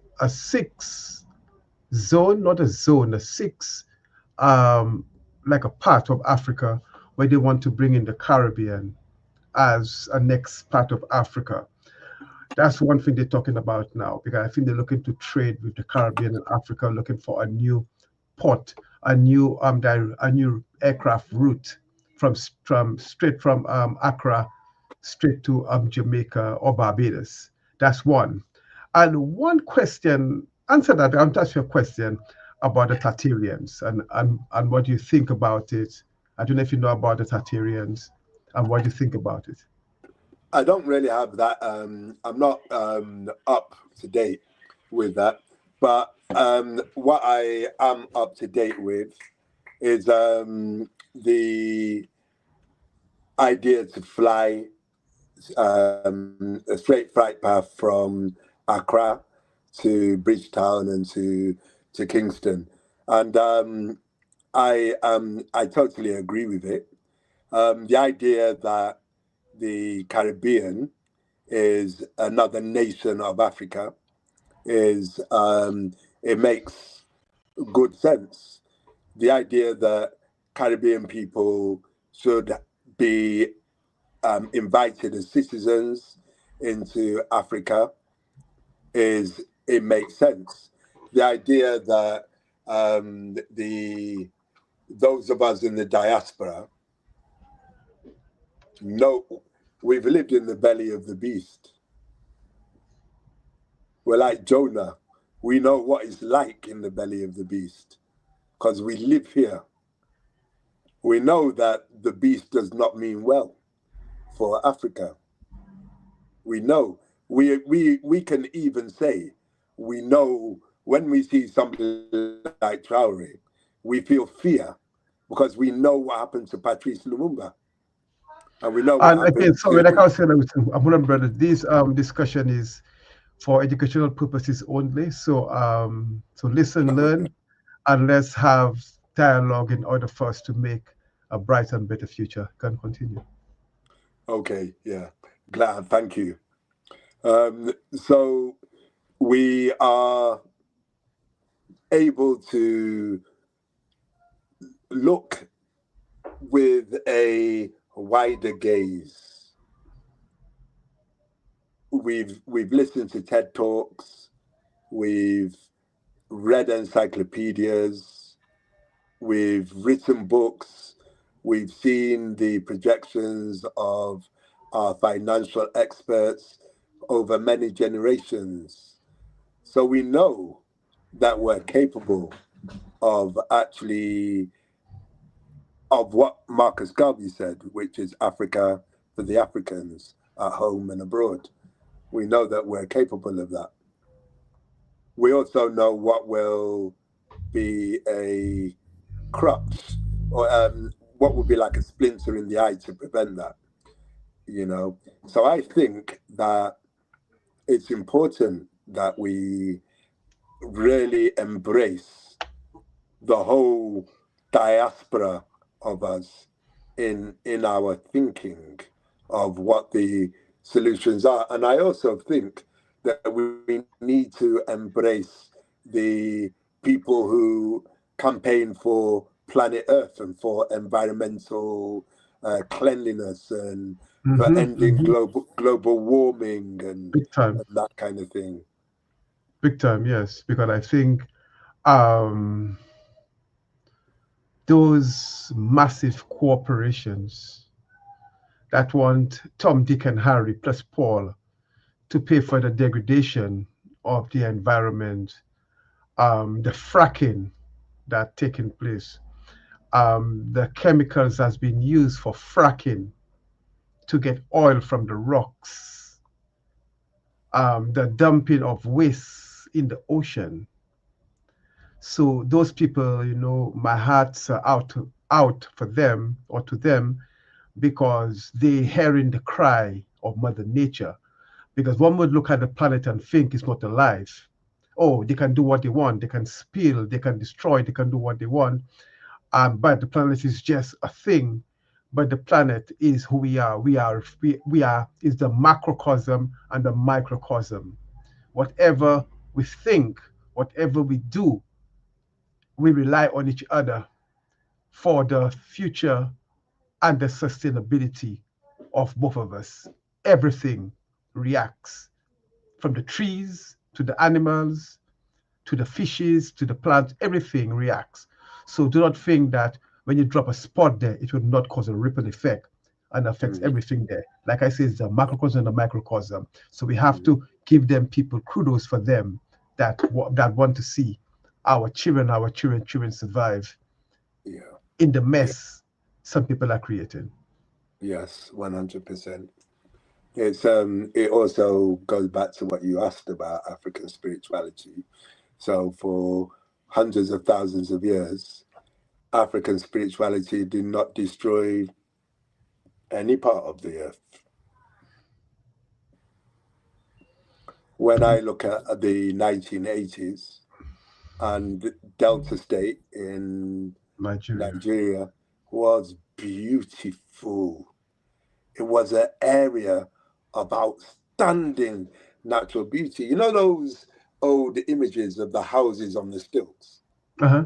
zone, not a zone, a six, um, like a part of Africa where they want to bring in the Caribbean as a next part of Africa. That's one thing they're talking about now, because I think they're looking to trade with the Caribbean and Africa, looking for a new port, a new aircraft route from straight from Accra straight to Jamaica or Barbados. That's one. And one question, answer that. I'll ask you a question about the Tartarians and what you think about it. I don't know if you know about the Tartarians and what you think about it.
I don't really have that. I'm not up to date with that. But what I am up to date with is the idea to fly a straight flight path from Accra to Bridgetown and to Kingston, and I totally agree with it. The idea that the Caribbean is another nation of Africa is it makes good sense. The idea that Caribbean people should be invited as citizens into Africa is it makes sense. The idea that the those of us in the diaspora know we've lived in the belly of the beast. We're like Jonah. We know what it's like in the belly of the beast because we live here. We know that the beast does not mean well for Africa. We know. We can even say we know when we see somebody like Traore, we feel fear because we know what happened to Patrice Lumumba and we know what
And
happened
again, sorry, like
to.
I was saying, brother, this discussion is for educational purposes only. So listen, learn, and let's have dialogue in order for us to make a bright and better future. Can continue.
Okay, yeah, glad, thank you. So we are able to look with a wider gaze. We've listened to TED Talks, we've read encyclopedias, we've written books, we've seen the projections of our financial experts over many generations. So we know that we're capable of actually of what Marcus Garvey said, which is Africa for the Africans at home and abroad. We know that we're capable of that. We also know what will be a crutch or what would be like a splinter in the eye to prevent that, you know. So I think that it's important that we really embrace the whole diaspora of us in our thinking of what the solutions are. And I also think that we need to embrace the people who campaign for planet Earth and for environmental cleanliness and for
Hmm.
ending
Hmm.
global warming
Big time,
and that kind of thing.
big time. Yes, because I think um, those massive corporations that want Tom, Dick, and Harry plus Paul to pay for the degradation of the environment, the fracking that taking place, the chemicals that's been used for fracking to get oil from the rocks, the dumping of waste in the ocean. So those people, my hearts are out for them or to them because they hearing the cry of Mother Nature. Because one would look at the planet and think it's not alive. Oh, they can do what they want. They can spill, they can destroy, they can do what they want. But the planet is just a thing. But the planet is who we are. We are is the macrocosm and the microcosm. Whatever we think, whatever we do, we rely on each other for the future and the sustainability of both of us. Everything reacts from the trees to the animals to the fishes to the plants, everything reacts. So do not think that when you drop a spot there, it will not cause a ripple effect and affects
Mm-hmm.
everything there. Like I said, it's the macrocosm and the microcosm. So we have
Mm-hmm.
to give them people kudos for them that want to see our children survive
Yeah.
in the
Yeah.
mess some people are creating.
Yes. 100%. It also goes back to what you asked about African spirituality. So for hundreds of thousands of years, African spirituality did not destroy any part of the earth. When I look at the 1980s and Delta State in
Nigeria.
Nigeria was beautiful. It was an area of outstanding natural beauty. You know those old images of the houses on the stilts
Uh-huh.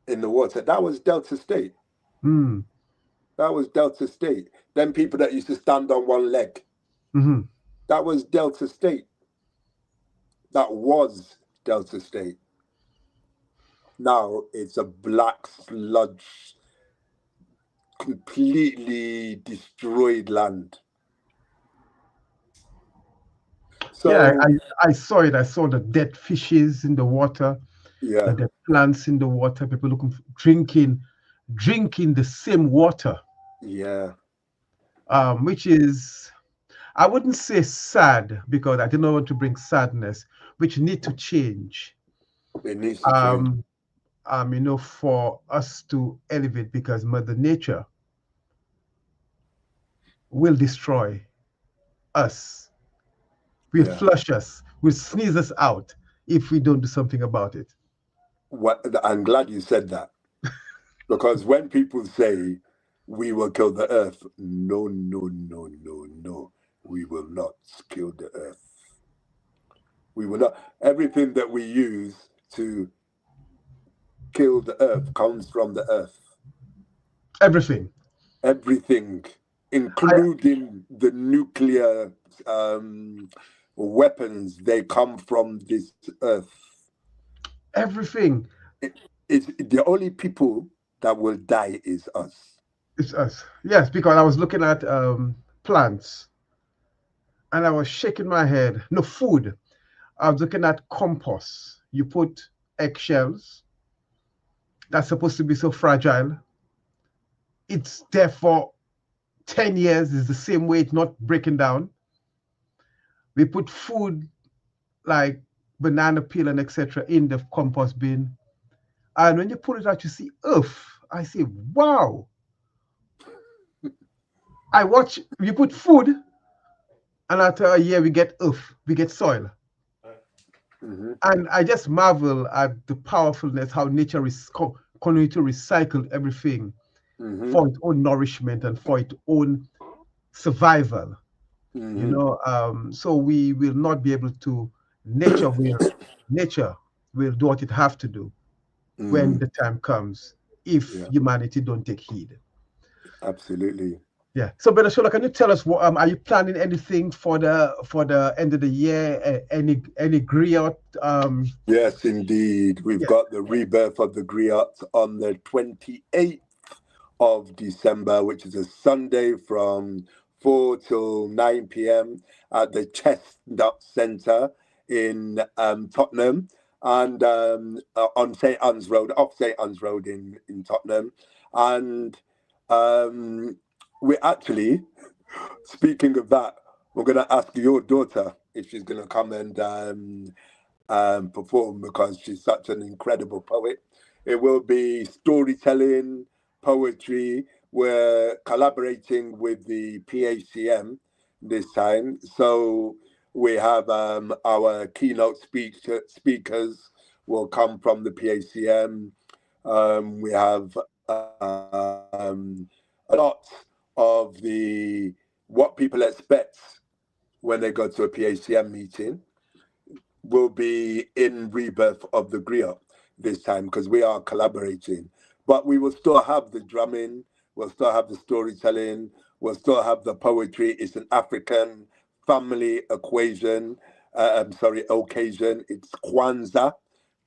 in the water? That was Delta State.
Mm.
That was Delta State. Then people that used to stand on one leg.
Mm-hmm.
That was Delta State. That was Delta State. Now it's a black sludge, completely destroyed land.
Yeah,
So
I saw it. I saw the dead fishes in the water, the
yeah,
dead plants in the water, people drinking the same water,
yeah,
which is, I wouldn't say sad because I didn't want to bring sadness, which need to change,
it needs to change.
um, for us to elevate because Mother Nature will destroy us, will
Yeah.
flush us, will sneeze us out if we don't do something about it.
What I'm glad you said that because when people say we will kill the earth, no, no, no, no, no, we will not kill the earth. We will not. Everything that we use to kill the earth comes from the earth.
Everything.
Everything,
I,
including the nuclear um, weapons, they come from this earth.
everything.
It's the only people that will die is us.
It's us. Yes, because I was looking at plants and I was shaking my head. No food. I was looking at compost. You put eggshells that's supposed to be so fragile. It's there for 10 years, it's the same way, it's not breaking down. We put food like banana peel and etc. in the compost bin. And when you pull it out, you see earth. I say, wow. I watch, you put food, and after a year, we get earth, we get soil.
Mm-hmm.
And I just marvel at the powerfulness, how nature is continuing to recycle everything
Mm-hmm.
for its own nourishment and for its own survival.
Mm-hmm.
So we will not be able to. Nature will do what it have to do when
Mm-hmm.
the time comes. If
Yeah,
humanity don't take heed.
absolutely.
Yeah. So, Brother Shola, can you tell us what are you planning anything for the end of the year? Any griot?
Yes, indeed. We've
Yeah.
got the rebirth of the Griot on the 28th of December, which is a Sunday from 4 till 9 p.m. at the Chestnut Centre in Tottenham and on St. Anne's Road, off St. Anne's Road in Tottenham. And we actually Speaking of that, we're going to ask your daughter if she's going to come and perform because she's such an incredible poet. It will be storytelling, poetry. We're collaborating with the PACM this time. So we have our keynote speakers will come from the PACM. We have a lot of the what people expect when they go to a PACM meeting will be in Rebirth of the Griot this time because we are collaborating. But we will still have the drumming, we'll still have the storytelling, we'll still have the poetry. It's an African family occasion. It's Kwanzaa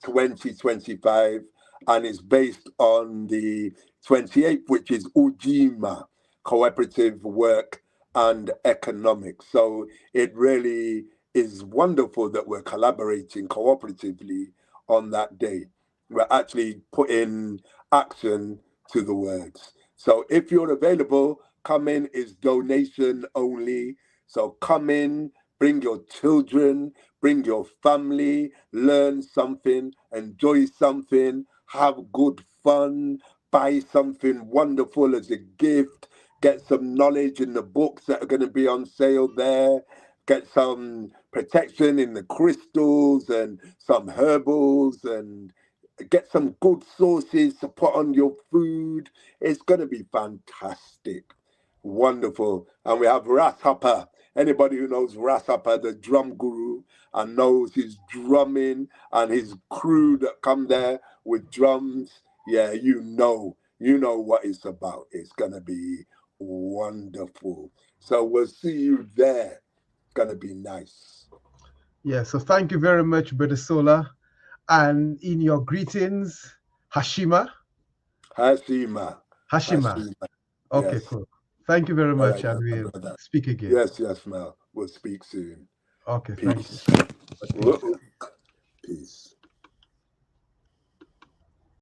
2025, and it's based on the 28th, which is Ujima, cooperative work and economics. So it really is wonderful that we're collaborating cooperatively on that day. We're actually putting action to the words. So if you're available, come in. Is donation only. So come in, bring your children, bring your family, learn something, enjoy something, have good fun, buy something wonderful as a gift, get some knowledge in the books that are going to be on sale there, get some protection in the crystals and some herbals, and get some good sauces to put on your food. It's going to be fantastic. Wonderful. And we have Ras Hopper. Anybody who knows Ras Hopper, the drum guru, and knows his drumming and his crew that come there with drums, yeah, you know what it's about. It's going to be wonderful. So we'll see you there. It's going to be nice.
Yeah, so thank you very much, Brother Sola. And in your greetings, Hashima.
Hashima.
Hashima.
Hashima.
Okay,
Yes.
cool. Thank you very
All
much,
right,
and
then, my
we'll
brother.
speak again.
Yes, Mel. We'll speak soon.
Okay, thank you.
Peace.
Peace.